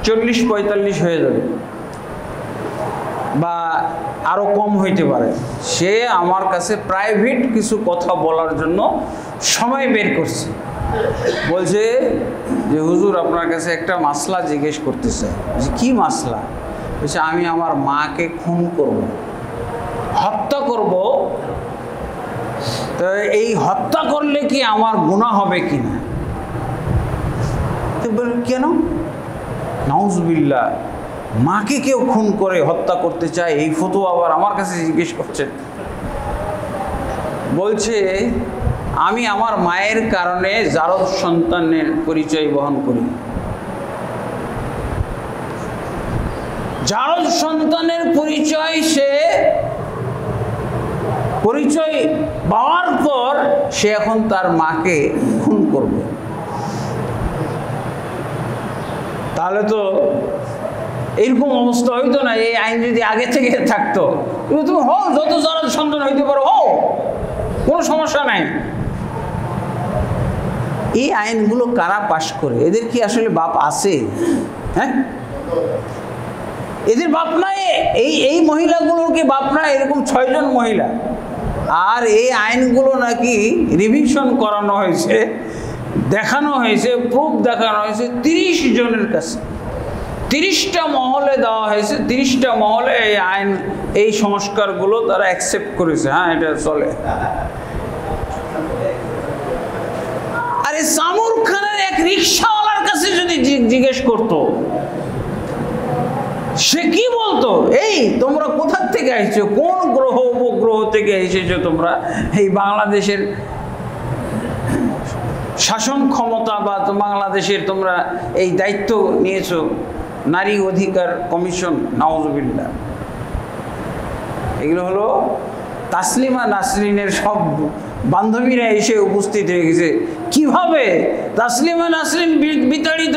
40-45 হয়ে যাবে বা আরও কম হইতে পারে, সে আমার কাছে প্রাইভেট কিছু কথা বলার জন্য সময় বের করছে। বলছে যে হুজুর, আপনার কাছে একটা মাসলা জিজ্ঞেস করতে চাই। যে কি মাসলা? বলছে আমি আমার মাকে খুন করব, হত্যা করব, তো এই হত্যা করলে কি আমার গুনাহ হবে কিনা? তো বল কেন? নাউজুবিল্লাহ, মাকে কেউ খুন করে হত্যা করতে চায়, এই ফতোয়া আবার আমার কাছে জিজ্ঞেস করছেন। বলছে আমি আমার মায়ের কারণে জারজ সন্তানের পরিচয় বহন করি। জারজ সন্তানের পরিচয় পাওয়ার পর সে এখন তার মাকে খুন করবে। তাহলে তো এইরকম অবস্থা হইতো না। এই আইন যদি আগে থেকে থাকতো, তুমি হও, যত জারজ সন্তান হইতে পারো হও, কোনো সমস্যা নাই। এই আইনগুলো কারা পাশ করে? এদের কি আসলে বাপ আছে? হ্যাঁ, এদের বাপ নাই। এই মহিলাগুলোর কি বাপ নাই? এরকম 6 জন মহিলা। আর এই আইনগুলো নাকি রিভিশন করানো হয়েছে, দেখানো হয়েছে, প্রুফ দেখানো হয়েছে 30 জনের কাছে। 30টা মহলে দেওয়া হয়েছে। 30টা মহলে এই সংস্কারগুলো তারা অ্যাকসেপ্ট করেছে। হ্যাঁ, এটা চলে। আরে সামুর খানের এক রিক্সাওয়ালার কাছে যদি জিজ্ঞেস করতো, সে কি বলতো? এই তোমরা কোথা থেকে এসেছো, কোন গ্রহ উপগ্রহ থেকে এসেছো তোমরা, এই বাংলাদেশের শাসন ক্ষমতা বা বাংলাদেশের তোমরা এই দায়িত্ব নিয়েছো, নারী অধিকার কমিশন, নাউজুবিল্লাহ। এগুলো হলো তাসলিমা নাসরিনের সব বান্ধবীরা এসে উপস্থিত হয়ে গেছে। কিভাবে তাসলিমা নাসরিন বিতাড়িত,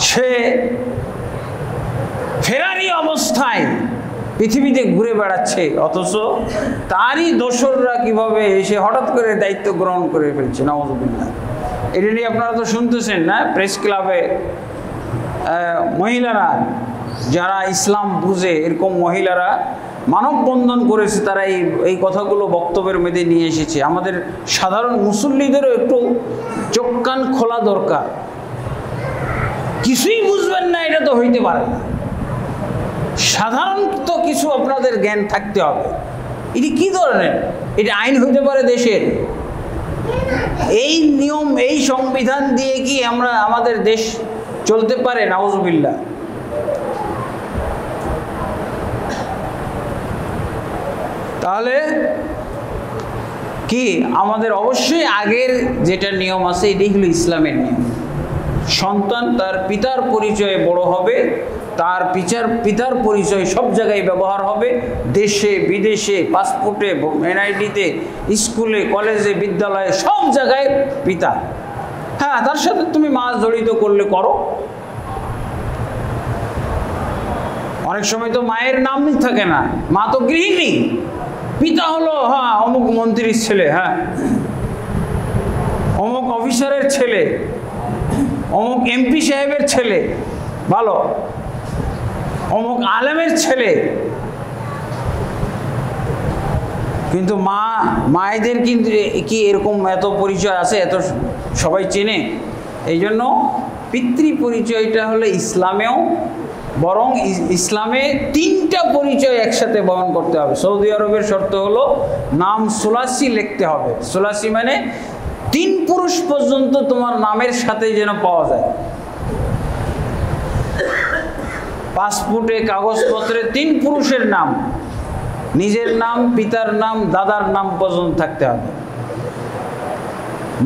সে ফেরারি অবস্থায় পৃথিবীতে ঘুরে বেড়াচ্ছে, অথচ তারই দোসররা কিভাবে এসে হঠাৎ করে দায়িত্ব গ্রহণ করে ফেলছে, নাউজুবিল্লাহ। এটা নিয়ে আপনারা তো শুনতেছেন না, প্রেস ক্লাবে মহিলারা যারা ইসলাম বুঝে, এরকম মহিলারা মানববন্ধন করেছে। তারা এই কথাগুলো বক্তব্যের মধ্যে নিয়ে এসেছে। আমাদের সাধারণ মুসল্লিদেরও একটু চোখ কান খোলা দরকার। কিছুই বুঝবেন না, এটা তো হইতে পারে না। সাধারণত কিছু আপনাদের জ্ঞান থাকতে হবে। এটি কি ধরনের? এটা আইন হইতে পারে দেশের? এই নিয়ম, এই সংবিধান দিয়ে কি আমাদের দেশ চলতে পারে? নাউজুবিল্লাহ। তাহলে কি আমাদের অবশ্যই আগের যেটা নিয়ম আছে, এটাই হলো ইসলামের নিয়ম। সন্তান তার পিতার পরিচয়ে বড় হবে, তার পিতার পরিচয় সব জায়গায় ব্যবহার হবে, দেশে বিদেশে, পাসপোর্টে, এনআইডিতে, স্কুলে, কলেজে, বিদ্যালয়ে, সব জায়গায় পিতা। হ্যাঁ, তার সাথে তুমি মা জড়িত করলে করো। অনেক সময় তো মায়ের নামই থাকে না, মা তো গৃহিণী, পিতা হলো হ্যাঁ অমুক মন্ত্রীর ছেলে, হ্যাঁ অমুক অফিসারের ছেলে, অমুক এমপি সাহেবের ছেলে, ভালো, অমুক আলেমের ছেলে। কিন্তু মায়েদের কিন্তু কি এরকম এত পরিচয় আছে, এত সবাই চেনে? এই জন্য পিতৃ পরিচয়টা হলো ইসলামেও, বরং ইসলামে 3টা পরিচয় একসাথে বহন করতে হবে। সৌদি আরবের শর্ত হলো নাম সুলাসি লিখতে হবে। সুলাসি মানে 3 পুরুষ পর্যন্ত তোমার নামের সাথে যেন পাওয়া যায়। পাসপোর্টে, কাগজপত্রে 3 পুরুষের নাম, নিজের নাম, পিতার নাম, দাদার নাম পর্যন্ত থাকতে হবে।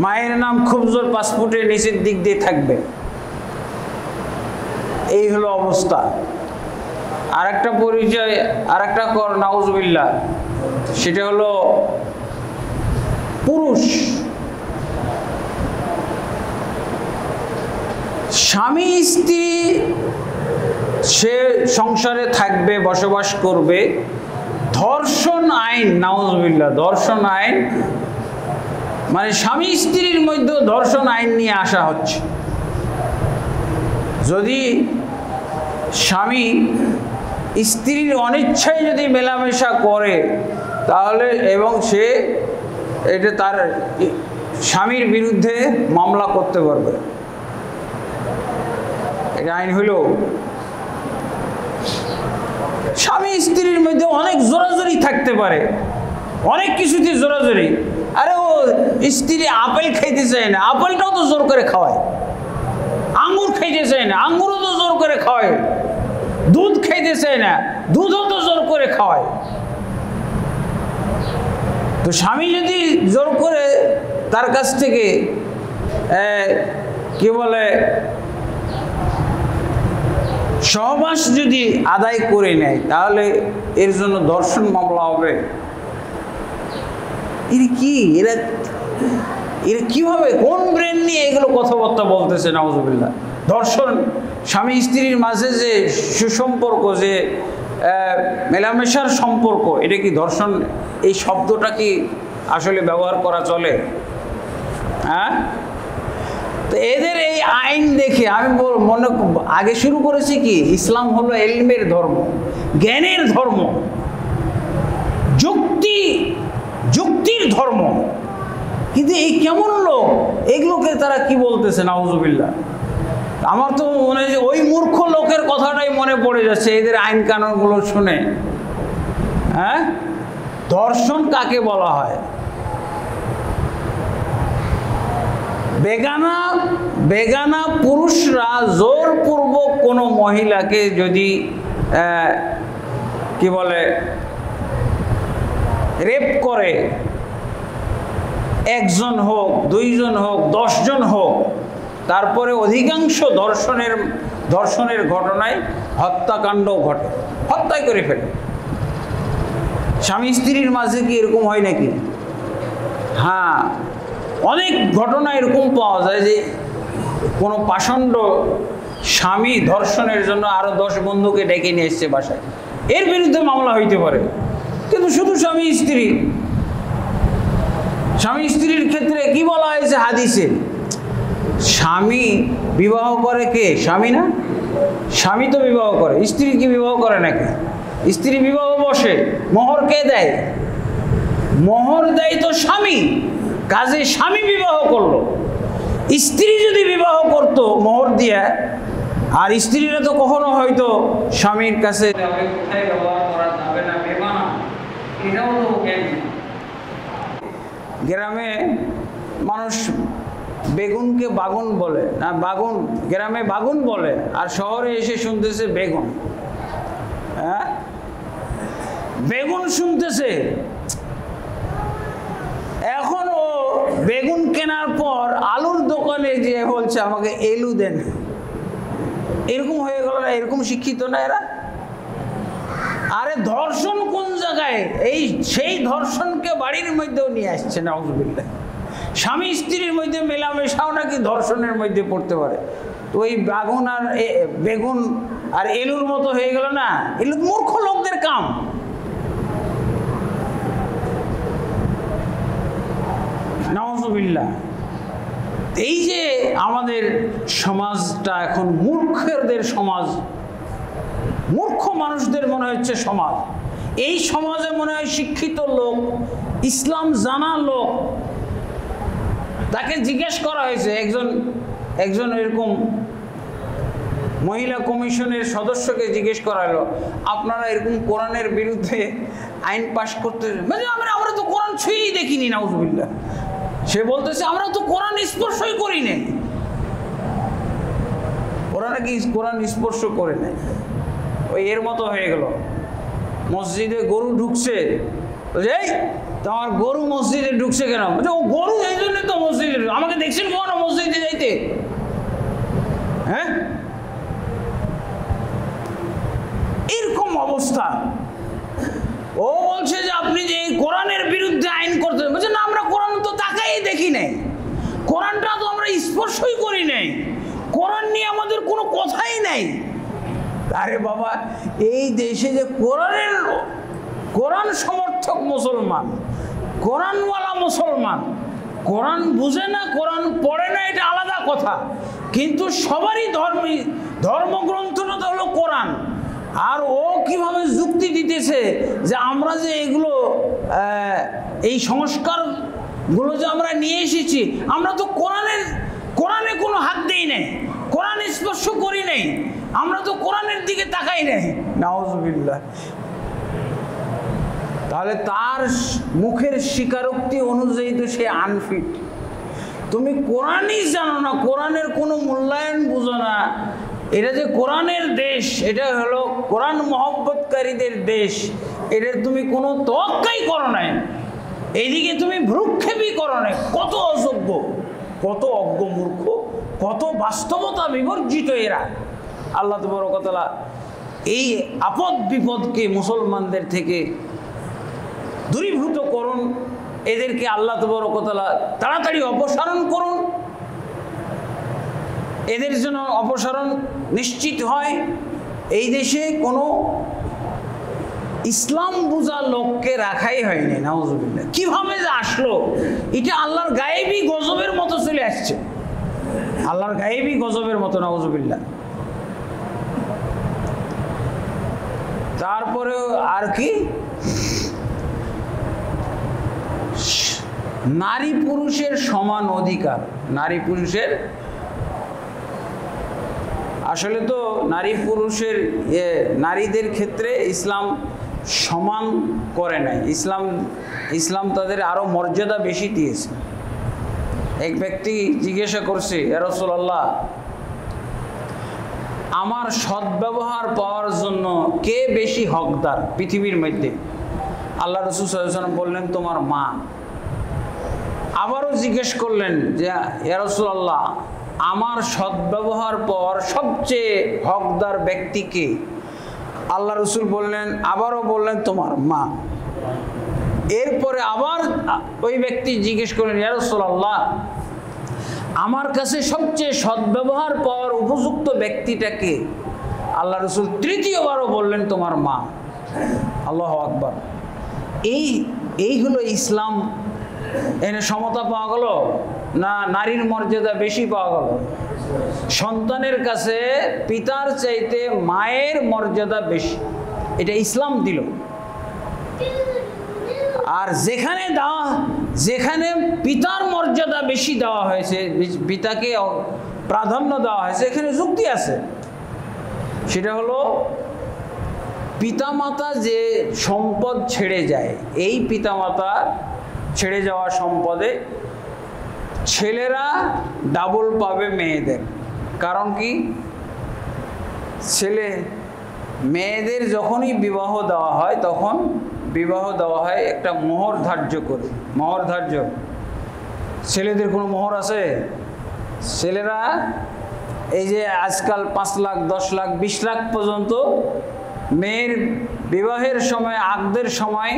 মায়ের নাম খুব জোর পাসপোর্টের নিচের দিক দিয়ে থাকবে। এই হলো অবস্থা। আরেকটা পরিচয়, আরেকটা কর নাউজুবিল্লাহ, সেটা হলো পুরুষ। স্বামী স্ত্রী সে সংসারে থাকবে, বসবাস করবে, ধর্ষণ আইন, নাউজুবিল্লাহ, ধর্ষণ আইন মানে স্বামী স্ত্রীর মধ্যে ধর্ষণ আইন নিয়ে আসা হচ্ছে। যদি স্বামী স্ত্রীর অনিচ্ছায় যদি মেলামেশা করে তাহলে, এবং সে এটা তার স্বামীর বিরুদ্ধে মামলা করতে পারবে। এটা আইন হইল। স্বামী স্ত্রীর মধ্যে অনেক জোরাজোরি থাকতে পারে, অনেক কিছুতে জোরাজোরি। আরে ও স্ত্রী আপেল খাইতে চায় না, আপেলটাও তো জোর করে খাওয়ায়। আঙ্গুর খাইতে চায় না, আঙ্গুরও তো জোর করে খাওয়ায়। দুধ খাইতে চায় না, দুধও তো জোর করে খাওয়ায়। তো স্বামী যদি জোর করে তার কাছ থেকে কি বলে সহবাস যদি আদায় করে নেয় তাহলে এর জন্য ধর্ষণ মামলা হবে। এরা কিভাবে, কোন ব্রেন নিয়ে এগুলো কথাবার্তা বলতেছে? নাউজুবিল্লাহ। ধর্ষণ, স্বামী স্ত্রীর মাঝে যে সুসম্পর্ক, যে মেলামেশার সম্পর্ক, এটা কি ধর্ষণ? এই শব্দটা কি আসলে ব্যবহার করা চলে? হ্যাঁ, তো এদের এই আইন দেখে আমি আগে শুরু করেছি কি, ইসলাম হলো ইলমের ধর্ম, জ্ঞানের ধর্ম, যুক্তির ধর্ম। কিন্তু এই কেমন লোক, এগুলোকে তারা কি বলতেছে? নাউজুবিল্লাহ। আমার তো মনে হয় যে ওই মূর্খ লোকের কথাটাই মনে পড়ে যাচ্ছে এদের আইন কানুনগুলো শুনে। হ্যাঁ, ধর্ষণ কাকে বলা হয়? বেগানা পুরুষরা জোরপূর্বক কোনো মহিলাকে যদি কি বলে রেপ করে, 1 জন হোক, 2 জন হোক, 10 জন হোক, তারপরে অধিকাংশ ধর্ষণের ঘটনায় হত্যাকাণ্ডও ঘটে, হত্যাই করে ফেলে। স্বামী স্ত্রীর মাঝে কি এরকম হয় নাকি? হ্যাঁ, অনেক ঘটনা এরকম পাওয়া যায় যে কোনো পাষণ্ড স্বামী ধর্ষণের জন্য আরো 10 বন্ধুকে ডেকে নিয়ে এসছে বাসায়, এর বিরুদ্ধে মামলা হইতে পারে। কিন্তু শুধু স্বামী স্ত্রীর ক্ষেত্রে কি বলা হয়েছে হাদিসে? স্বামী বিবাহ করে কে? স্বামী না? স্বামী তো বিবাহ করে, স্ত্রী কি বিবাহ করে নাকি? স্ত্রী বিবাহ বসে, মোহর কে দেয়? মোহর দেয় তো স্বামী। কাজে স্বামী বিবাহ করলো। স্ত্রী যদি বিবাহ করতো মোহর দিয়ে, আর স্ত্রীরা তো কখনো হয়তো স্বামীর কাছে গ্রামে মানুষ বেগুনকে বাগুন বলে না, গ্রামে বাগুন বলে, আর শহরে এসে শুনতেছে বেগুন। হ্যাঁ, বেগুন শুনতেছে। এখন ও বেগুন কেনার পর আলুর দোকানে যে বলছে আমাকে এলু দেন। এরকম হয়ে গেল না? এরকম শিক্ষিত না এরা? আরে ধর্ষণ কোন জায়গায়? সেই ধর্ষণকে বাড়ির মধ্যেও নিয়ে আসছে। নাউজুবিল্লাহ। স্বামী স্ত্রীর মধ্যে মেলামেশাও নাকি ধর্ষণের মধ্যে পড়তে পারে। তো ওই বেগুন আর এলুর মতো হয়ে গেল না? এগুলো মূর্খ লোকদের কাম। নাউজুবিল্লাহ। এই যে আমাদের সমাজটা এখন মূর্খদের সমাজ, মূর্খ মানুষদের মনে হচ্ছে সমাজ। এই সমাজে মনে হয় শিক্ষিত লোক, ইসলাম জানা লোক, তাকে জিজ্ঞেস করা হয়েছে, একজন এরকম মহিলা কমিশনের সদস্যকে জিজ্ঞেস করা হলো, আপনারা এরকম কোরআনের বিরুদ্ধে আইন পাশ করতে, মানে আমরা তো কোরআন ছুঁয়েই দেখিনি, নাউজুবিল্লাহ। সে বলতেছে আমরা তো কোরআন স্পর্শই করি নাই। ওরা নাকি কোরআন স্পর্শ করে নাই। ওই এর মতো হয়ে গেল, মসজিদে গরু ঢুকছে, এই তোমার গরু মসজিদে ঢুকছে কেন? ও গরু এই জন্য তো মসজিদে, আমাকে দেখছেন কখনো মসজিদে যাইতে? হ্যাঁ, এরকম অবস্থা। ও বলছে যে আপনি যে কোরআনের বিরুদ্ধে আইন করতে, বলছে না আমরা কোরআন তো তাকাই দেখি নাই, কোরআনটা তো আমরা স্পর্শই করি নাই, কোরআন নিয়ে আমাদের কোনো কথাই নাই। আরে বাবা, এই দেশে যে কোরআন সমর্থক মুসলমান, কোরআনওয়ালা মুসলমান, কোরআন বুঝে না, কোরআন পড়ে না, এটা আলাদা কথা, কিন্তু সবারই ধর্মগ্রন্থটা তো হলো কোরআন। আর ও কিভাবে যুক্তি দিতেছে যে আমরা যে এগুলো এই সংস্কারগুলো যে আমরা নিয়ে এসেছি, আমরা তো কোরআনে কোনো হাত দেই নাই, কোরআন স্পর্শ করি নাই, আমরা তো কোরআনের দিকে তাকাই নাই। নাউজুবিল্লাহ। তাহলে তার মুখের স্বীকারোক্তি অনুযায়ী তো সে আনফিট। তুমি কোরআনই জানো না, কোরআনের কোনো মূল্যায়ন বুঝো না। এটা যে কোরআনের দেশ, এটা হলো কোরআন মহব্বতকারীদের দেশ, এটা তুমি কোনো তোয়াক্কাই করো নাই, এইদিকে তুমি ভ্রুক্ষেপই করো নাই। কত অযোগ্য, কত অজ্ঞ মূর্খ, কত বাস্তবতা বিবর্জিত এরা। আল্লাহ তাবারক ওয়া তাআলা এই আপদ বিপদকে মুসলমানদের থেকে দূরীভূত করুন, এদেরকে আল্লাহ তাবারক ওয়া তাআলা তাড়াতাড়ি অপসারণ করুন, এদের জন্য অপসারণ নিশ্চিত হয়। এই দেশে কোনো ইসলাম বুঝা লোককে রাখাই হয়নি। নাউজুবিল্লাহ। কিভাবে যে আসলো, এটা আল্লাহর গায়েবী গজবের মতো চলে আসছে, আল্লাহর গায়েবী গজবের মতো। নাউজুবিল্লাহ। তারপরেও আর কি, নারী পুরুষের সমান অধিকার। নারী পুরুষের, আসলে তো নারী পুরুষের নারীদের ক্ষেত্রে ইসলাম সমান করে নাই। ইসলাম তাদের আরো মর্যাদা বেশি দিয়েছে। এক ব্যক্তি জিজ্ঞাসা করছে, ইয়া রাসূলুল্লাহ, আমার সদ্ব্যবহার পাওয়ার জন্য কে বেশি হকদার পৃথিবীর মধ্যে? আল্লাহ রাসূল সাল্লাল্লাহু আলাইহি ওয়াসাল্লাম বললেন, তোমার মা। আবারও জিজ্ঞেস করলেন যে ইয়া রাসূলুল্লাহ, আমার সদ্ব্যবহার পর সবচেয়ে হকদার ব্যক্তিকে? আল্লাহ রসুল আবারও বললেন তোমার মা। এরপরে আবার ওই ব্যক্তি জিজ্ঞেস করলেন, ইয়া রাসূলুল্লাহ, আমার কাছে সবচেয়ে সদ্ব্যবহার পাওয়ার উপযুক্ত ব্যক্তিটাকে? আল্লাহ রসুল তৃতীয়বারও বললেন তোমার মা। আল্লাহু আকবার। এই হলো ইসলাম। এনে সমতা পাওয়া গেল না নারীর মর্যাদা বেশি পাওয়া গেল? সন্তানের কাছে পিতার চাইতে মায়ের মর্যাদা বেশি, এটা ইসলাম দিল। আর যেখানে পিতার মর্যাদা বেশি দেওয়া হয়েছে, পিতাকে প্রাধান্য দেওয়া হয়েছে, এখানে যুক্তি আছে। সেটা হলো পিতামাতা যে সম্পদ ছেড়ে যায়, এই পিতামাতা ছেড়ে যাওয়া সম্পদে ছেলেরা ডাবল পাবে মেয়েদের। কারণ কি, মেয়েদের যখনই বিবাহ দেওয়া হয়, তখন বিবাহ দেওয়া হয় একটা মোহর ধার্য করে। মোহর ধার্য, ছেলেদের কোনো মোহর আছে? ছেলেরা এই যে আজকাল 5 লাখ, 10 লাখ, 20 লাখ পর্যন্ত মেয়ের বিবাহের সময়, আগদের সময়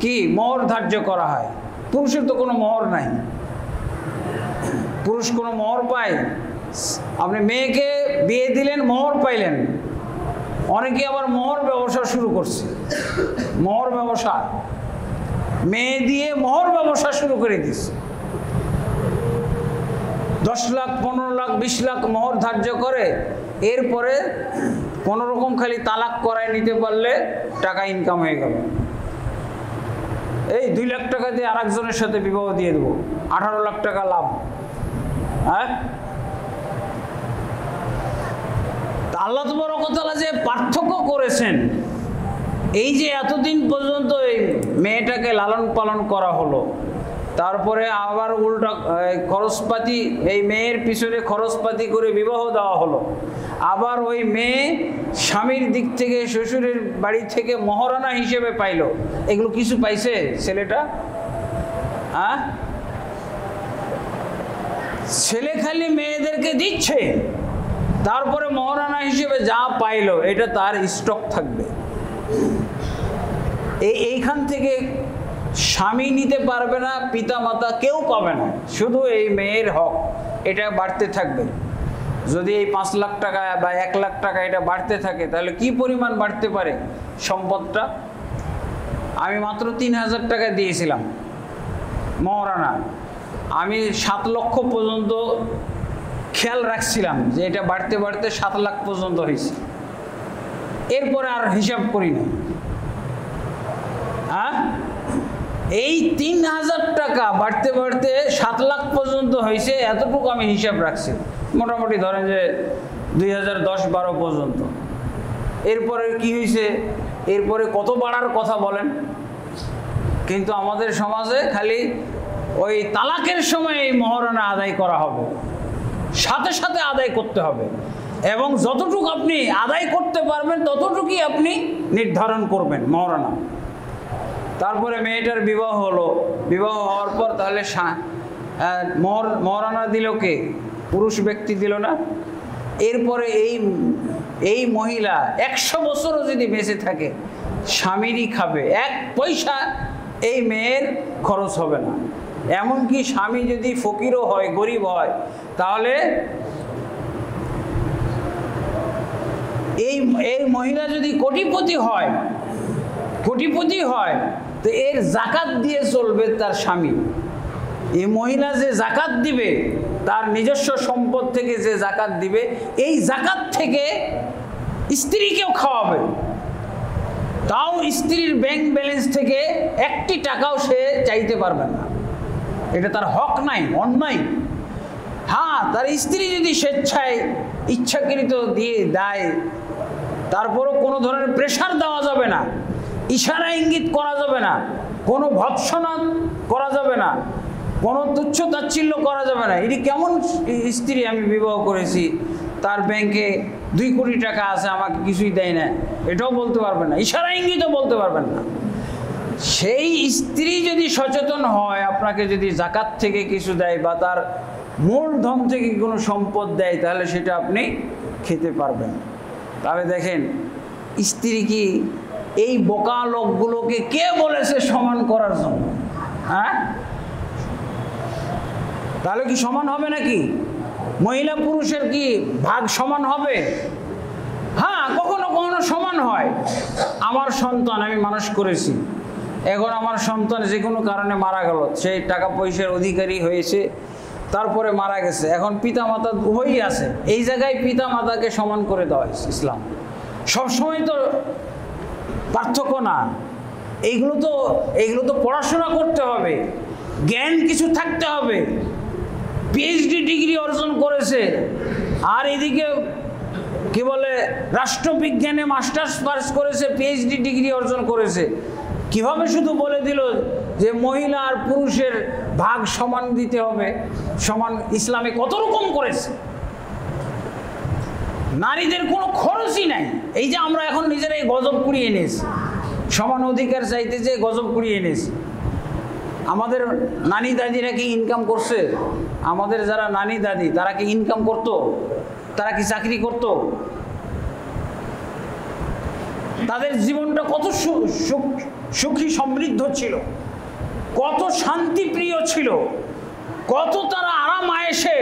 কি মোহর ধার্য করা হয়। পুরুষের তো কোনো মোহর নাই। পুরুষ কোনো মোহর পায়? আপনি মেয়েকে বিয়ে দিলেন, মোহর পাইলেন। অনেকে আবার মোহর ব্যবসা শুরু করছে। মোহর ব্যবসা, মেয়ে দিয়ে মোহর ব্যবসা শুরু করে দিচ্ছে। 10 লাখ 15 লাখ 20 লাখ মোহর ধার্য করে, এরপরে কোনো রকম খালি তালাক করায় নিতে পারলে টাকা ইনকাম হয়ে গেল। এই 2 লাখ টাকা দিয়ে আরেকজনের সাথে বিবাহ দিয়ে দেবো, 18 লাখ টাকা লাভ। হ্যাঁ, আল্লাহ তাবারক ওয়া তাআলা যে পার্থক্য করেছেন, এই যে এতদিন পর্যন্ত এই মেয়েটাকে লালন পালন করা হলো, তারপরে আবার উল্টা খরচপাতি, এই মেয়ের পিছনে খরচপাতি করে বিবাহ দেওয়া হলো, আবার ওই মেয়ে স্বামীর দিক থেকে শ্বশুরের বাড়ি থেকে মহারানা হিসেবে পাইলো। এগুলো কিছু পাইছে ছেলেটা? হ্যাঁ, ছেলে খালি মেয়েদেরকে দিচ্ছে, তারপরে মহারানা হিসেবে যা পাইলো এটা তার স্টক থাকবে। এইখান থেকে স্বামী নিতে পারবে না, পিতা মাতা কেউ পাবে না, শুধু এই মেয়ের হক এটা বাড়তে থাকবে। যদি এই 5 লাখ টাকা বা 1 লাখ টাকা এটা বাড়তে থাকে, তাহলে কি পরিমাণ বাড়তে পারে সম্পদটা। আমি মাত্র 3000 টাকা দিয়েছিলাম মহারানা, আমি 7 লক্ষ পর্যন্ত খেয়াল রাখছিলাম যে এটা বাড়তে বাড়তে 7 লাখ পর্যন্ত হয়েছে, এরপরে আর হিসাব করি না। হ্যাঁ, এই 3000 টাকা বাড়তে বাড়তে 7 লাখ পর্যন্ত হয়েছে, এতটুকু আমি হিসাব রাখছি। মোটামুটি ধরেন যে 2010-12 পর্যন্ত। এরপরে কি হয়েছে, এরপরে কত বাড়ার কথা বলেন। কিন্তু আমাদের সমাজে খালি ওই তালাকের সময় এই মহারানা আদায় করা হবে, সাথে সাথে আদায় করতে হবে, এবং যতটুকু আপনি আদায় করতে পারবেন ততটুকুই আপনি নির্ধারণ করবেন মহারানা। তারপরে মেয়েটার বিবাহ হলো, বিবাহ হওয়ার পর তাহলে মহারানা দিল কে? পুরুষ ব্যক্তি দিল না। এরপরে এই মহিলা 100 বছরও যদি বেঁচে থাকে স্বামীরই খাবে, 1 পয়সা এই মেয়ের খরচ হবে না। এমনকি স্বামী যদি ফকিরও হয়, গরিব হয়, তাহলে এই মহিলা যদি কোটিপতি হয় তো এর জাকাত দিয়ে চলবে তার স্বামী। এই মহিলা যে জাকাত দিবে, তার নিজস্ব সম্পদ থেকে যে জাকাত দিবে, এই জাকাত থেকে স্ত্রীকেও খাওয়াবে, তাও স্ত্রীর ব্যাংক ব্যালেন্স থেকে 1টি টাকাও সে চাইতে পারবে না। এটা তার হক নাই, অন্যায়। হ্যাঁ, তার স্ত্রী যদি স্বেচ্ছায় ইচ্ছাকৃত দিয়ে দেয়, তারপরও কোনো ধরনের প্রেশার দেওয়া যাবে না, ইশারা ইঙ্গিত করা যাবে না, কোনো ভৎসনা করা যাবে না, কোনো তুচ্ছ তাচ্ছিল্য করা যাবে না। এটি কেমন স্ত্রী আমি বিবাহ করেছি, তার ব্যাংকে 2 কোটি টাকা আছে, আমাকে কিছুই দেয় না, এটাও বলতে পারবেন না, ইশারা ইঙ্গিতও বলতে পারবেন না। সেই স্ত্রী যদি সচেতন হয়, আপনাকে যদি জাকাত থেকে কিছু দেয় বা তার মূলধন থেকে কোনো সম্পদ দেয়, তাহলে সেটা আপনি খেতে পারবেন। তাহলে দেখেন, স্ত্রী কি এই বোকা লোকগুলোকে কে বলেছে সমান করার জন্য? হ্যাঁ, তাহলে কি সমান হবে নাকি? মহিলা পুরুষের কি ভাগ সমান হবে? হ্যাঁ, কখনো কখনো সমান হয়। আমার সন্তান আমি মানুষ করেছি, এখন আমার সন্তান যে কোনো কারণে মারা গেল, সেই টাকা পয়সার অধিকারী হয়েছে, তারপরে মারা গেছে, এখন পিতা মাতা উভয়ই আছে, এই জায়গায় পিতা মাতাকে সমান করে দেওয়া হয়েছে ইসলাম। সবসময় তো পার্থক্য না, এইগুলো তো পড়াশোনা করতে হবে, জ্ঞান কিছু থাকতে হবে। পিএইচডি ডিগ্রি অর্জন করেছে, আর এদিকে কি বলে রাষ্ট্রবিজ্ঞানে মাস্টার্স পাস করেছে, পিএইচডি ডিগ্রি অর্জন করেছে, কিভাবে শুধু বলে দিল যে মহিলা আর পুরুষের ভাগ সমান দিতে হবে? সমান ইসলামে কত রকম করেছে, নারীদের কোনো খরচই নাই। এই যে আমরা এখন নিজেরাই গজব কুড়িয়ে এনেছি, সমান অধিকার চাইতে যে গজব কুড়িয়ে এনেছি। আমাদের নানি দাদিরা কি ইনকাম করছে? আমাদের যারা নানি দাদি, তারা কি ইনকাম করত? তারা কি চাকরি করত? তাদের জীবনটা কত সুখী সমৃদ্ধ ছিল, কত শান্তিপ্রিয় ছিল, কত তারা আরাম আয়েশে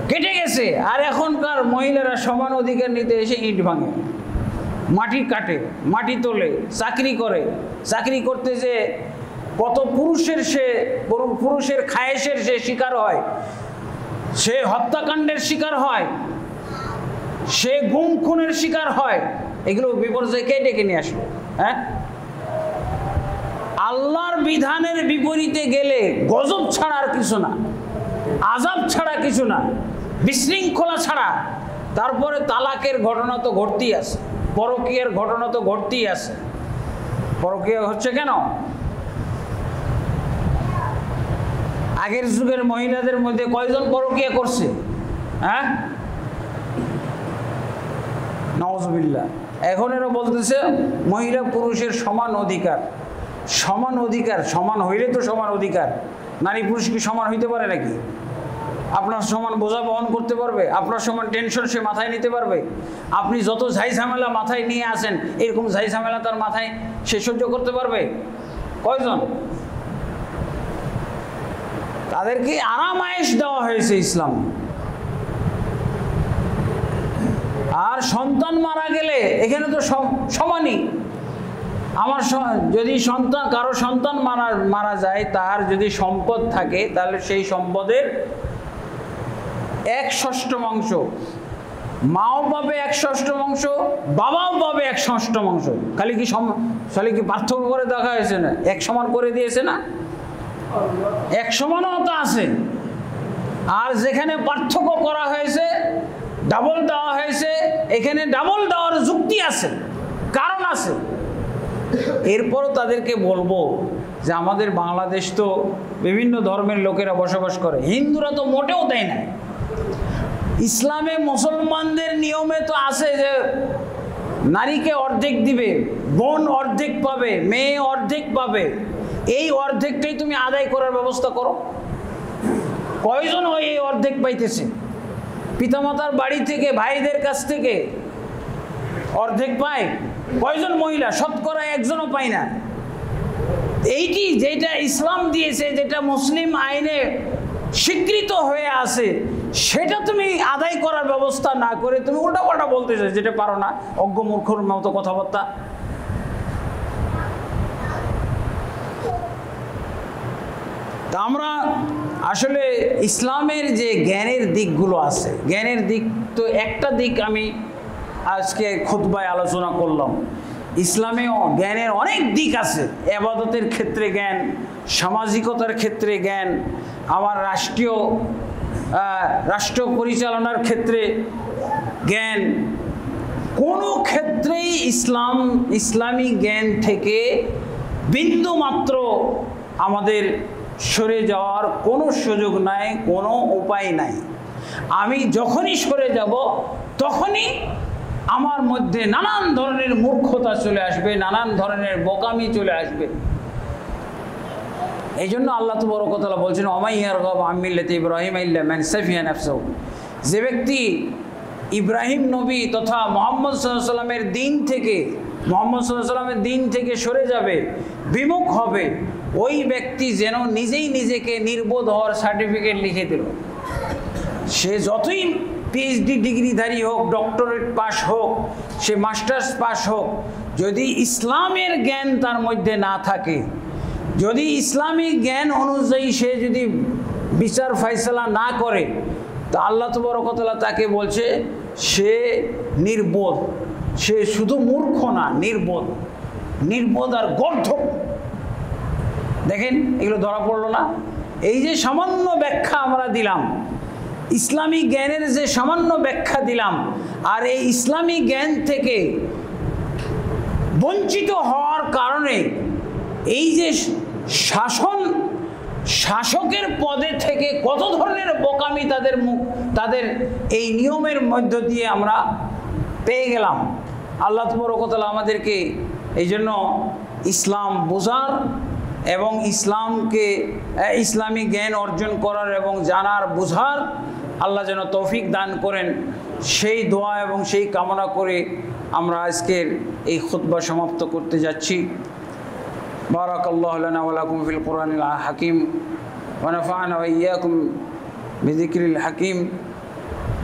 কেটে গেছে। আর এখনকার মহিলারা সমান অধিকার নিতে এসে ইট ভাঙে, মাটি কাটে, মাটি তোলে, চাকরি করে, চাকরি করতে যে কত পুরুষের খায়েশের সে শিকার হয়। সে হত্যাকাণ্ডের শিকার হয়, সে গুম খুনের শিকার হয়, এগুলো বিপর্যয় কে ডেকে নিয়ে আসলো? হ্যাঁ, আল্লাহর বিধানের বিপরীতে গেলে গজব ছাড়া আর কিছু না, আযাব ছাড়া কিছু না, বিশৃঙ্খলা ছাড়া। তারপরে তালাকের ঘটনা তো ঘটতেই আছে, পরকীয়ার ঘটনা তো ঘটতেই আছে। পরকীয়া হচ্ছে কেন? আগের যুগের মহিলাদের মধ্যে কয়জন পরকীয়া করছে? হ্যাঁ, নাউজুবিল্লাহ। এখন এরা বলতেছে মহিলা পুরুষের সমান অধিকার। সমান অধিকার, সমান হইলে তো সমান অধিকার। নারী পুরুষ কি সমান হইতে পারে নাকি? আপনার সমান বোঝা বহন করতে পারবে? আপনার সমান টেনশন সে মাথায় নিতে পারবে? আপনি যত ঝাই ঝামেলা মাথায় নিয়ে আসেন, এরকম ঝাই ঝামেলা তার মাথায় সে সহ্য করতে পারবে? কয়জন? তাদেরকে আরাম আয়েশ দেওয়া হয়েছে ইসলাম। আর সন্তান মারা গেলে এখানে তো সমানই। আমার যদি সন্তান, কারো সন্তান মারা যায়, তার যদি সম্পদ থাকে তাহলে সেই সম্পদের 1/6 মাও পাবে, 1/6 বাবাও পাবে 1/6। খালি কি পার্থক্য করে দেখা হয়েছে না? এক সমান করে দিয়েছে না? এক সমানও তো আছে। আর যেখানে পার্থক্য করা হয়েছে, ডাবল দেওয়া হয়েছে, এখানে ডাবল দেওয়ার যুক্তি আছে, কারণ আছে। এরপরও তাদেরকে বলবো যে আমাদের বাংলাদেশ তো বিভিন্ন ধর্মের লোকেরা বসবাস করে, হিন্দুরা তো মোটেও দেয় না। ইসলামে মুসলমানদের নিয়মে তো আছে যে নারীকে অর্ধেক দিবে, বোন অর্ধেক পাবে, মেয়ে অর্ধেক পাবে। এই অর্ধেকটাই তুমি আদায় করার ব্যবস্থা করো। কয়জন হয় এই অর্ধেক পাইতেছে? পিতামাতার বাড়ি থেকে, ভাইদের কাছ থেকে অর্ধেক পায় কয়জন মহিলা? শতকরা একজনও পায় না। এইটি যেটা ইসলাম দিয়েছে, যেটা মুসলিম আইনে স্বীকৃত হয়ে আছে, সেটা তুমি আদায় করার ব্যবস্থা না করে তুমি উল্টাপাল্টা বলতেছো, যেটা পারো না, অজ্ঞ মূর্খর মতো কথাবার্তা। তা আমরা আসলে ইসলামের যে জ্ঞানের দিকগুলো আছে, জ্ঞানের দিক তো একটা দিক আমি আজকে খুতবায় আলোচনা করলাম। ইসলামেও জ্ঞানের অনেক দিক আছে। ইবাদতের ক্ষেত্রে জ্ঞান, সামাজিকতার ক্ষেত্রে জ্ঞান, আমার রাষ্ট্র পরিচালনার ক্ষেত্রে জ্ঞান। কোনো ক্ষেত্রেই ইসলামী জ্ঞান থেকে বিন্দু মাত্র আমাদের সরে যাওয়ার কোনো সুযোগ নাই, কোনো উপায় নাই। আমি যখনই সরে যাব তখনই আমার মধ্যে নানান ধরনের মূর্খতা চলে আসবে, নানান ধরনের বোকামি চলে আসবে। এই জন্য আল্লাহ তাবারক ওয়া তাআলা বলছেন, ওয়া মান ইয়ারগাবু আন মিল্লাতি ইব্রাহিম ইল্লা মান সাফিয়া নাফসাহু। যে ব্যক্তি ইব্রাহিম নবী তথা মুহাম্মদ সাল্লাল্লাহু আলাইহি সাল্লামের দিন থেকে, মুহাম্মদ সাল্লাল্লাহু আলাইহি সাল্লামের দিন থেকে সরে যাবে, বিমুখ হবে, ওই ব্যক্তি যেন নিজেই নিজেকে নির্বোধ হওয়ার সার্টিফিকেট লিখে দিল। সে যতই পিএইচডি ডিগ্রিধারী হোক, ডক্টরেট পাস হোক, সে মাস্টার্স পাস হোক, যদি ইসলামের জ্ঞান তার মধ্যে না থাকে, যদি ইসলামিক জ্ঞান অনুযায়ী সে যদি বিচার ফাইসালা না করে, তা আল্লাহ তাবারক ওয়া তাআলা তাকে বলছে সে নির্বোধ। সে শুধু মূর্খ না, নির্বোধ আর গর্ধব। দেখেন, এগুলো ধরা পড়লো না? এই যে সামান্য ব্যাখ্যা আমরা দিলাম, ইসলামী জ্ঞানের যে সামান্য ব্যাখ্যা দিলাম, আর এই ইসলামী জ্ঞান থেকে বঞ্চিত হওয়ার কারণে এই যে শাসকের পদে থেকে কত ধরনের বোকামি তাদের এই নিয়মের মধ্য দিয়ে আমরা পেয়ে গেলাম। আল্লাহ তাবারক ওয়া তাআলা আমাদেরকে এই জন্য ইসলাম বোঝার এবং ইসলামী জ্ঞান অর্জন করার এবং জানার, বোঝার আল্লাহ যেন তৌফিক দান করেন, সেই দোয়া এবং সেই কামনা করে আমরা আজকের এই খুতবা সমাপ্ত করতে যাচ্ছি। বারাকাল্লাহু লানা ওয়া লাকুম ফিল কুরআনিল হাকিম ওয়া নাফা'না ওয়া ইয়্যাকুম বিযিকরিল হাকিম।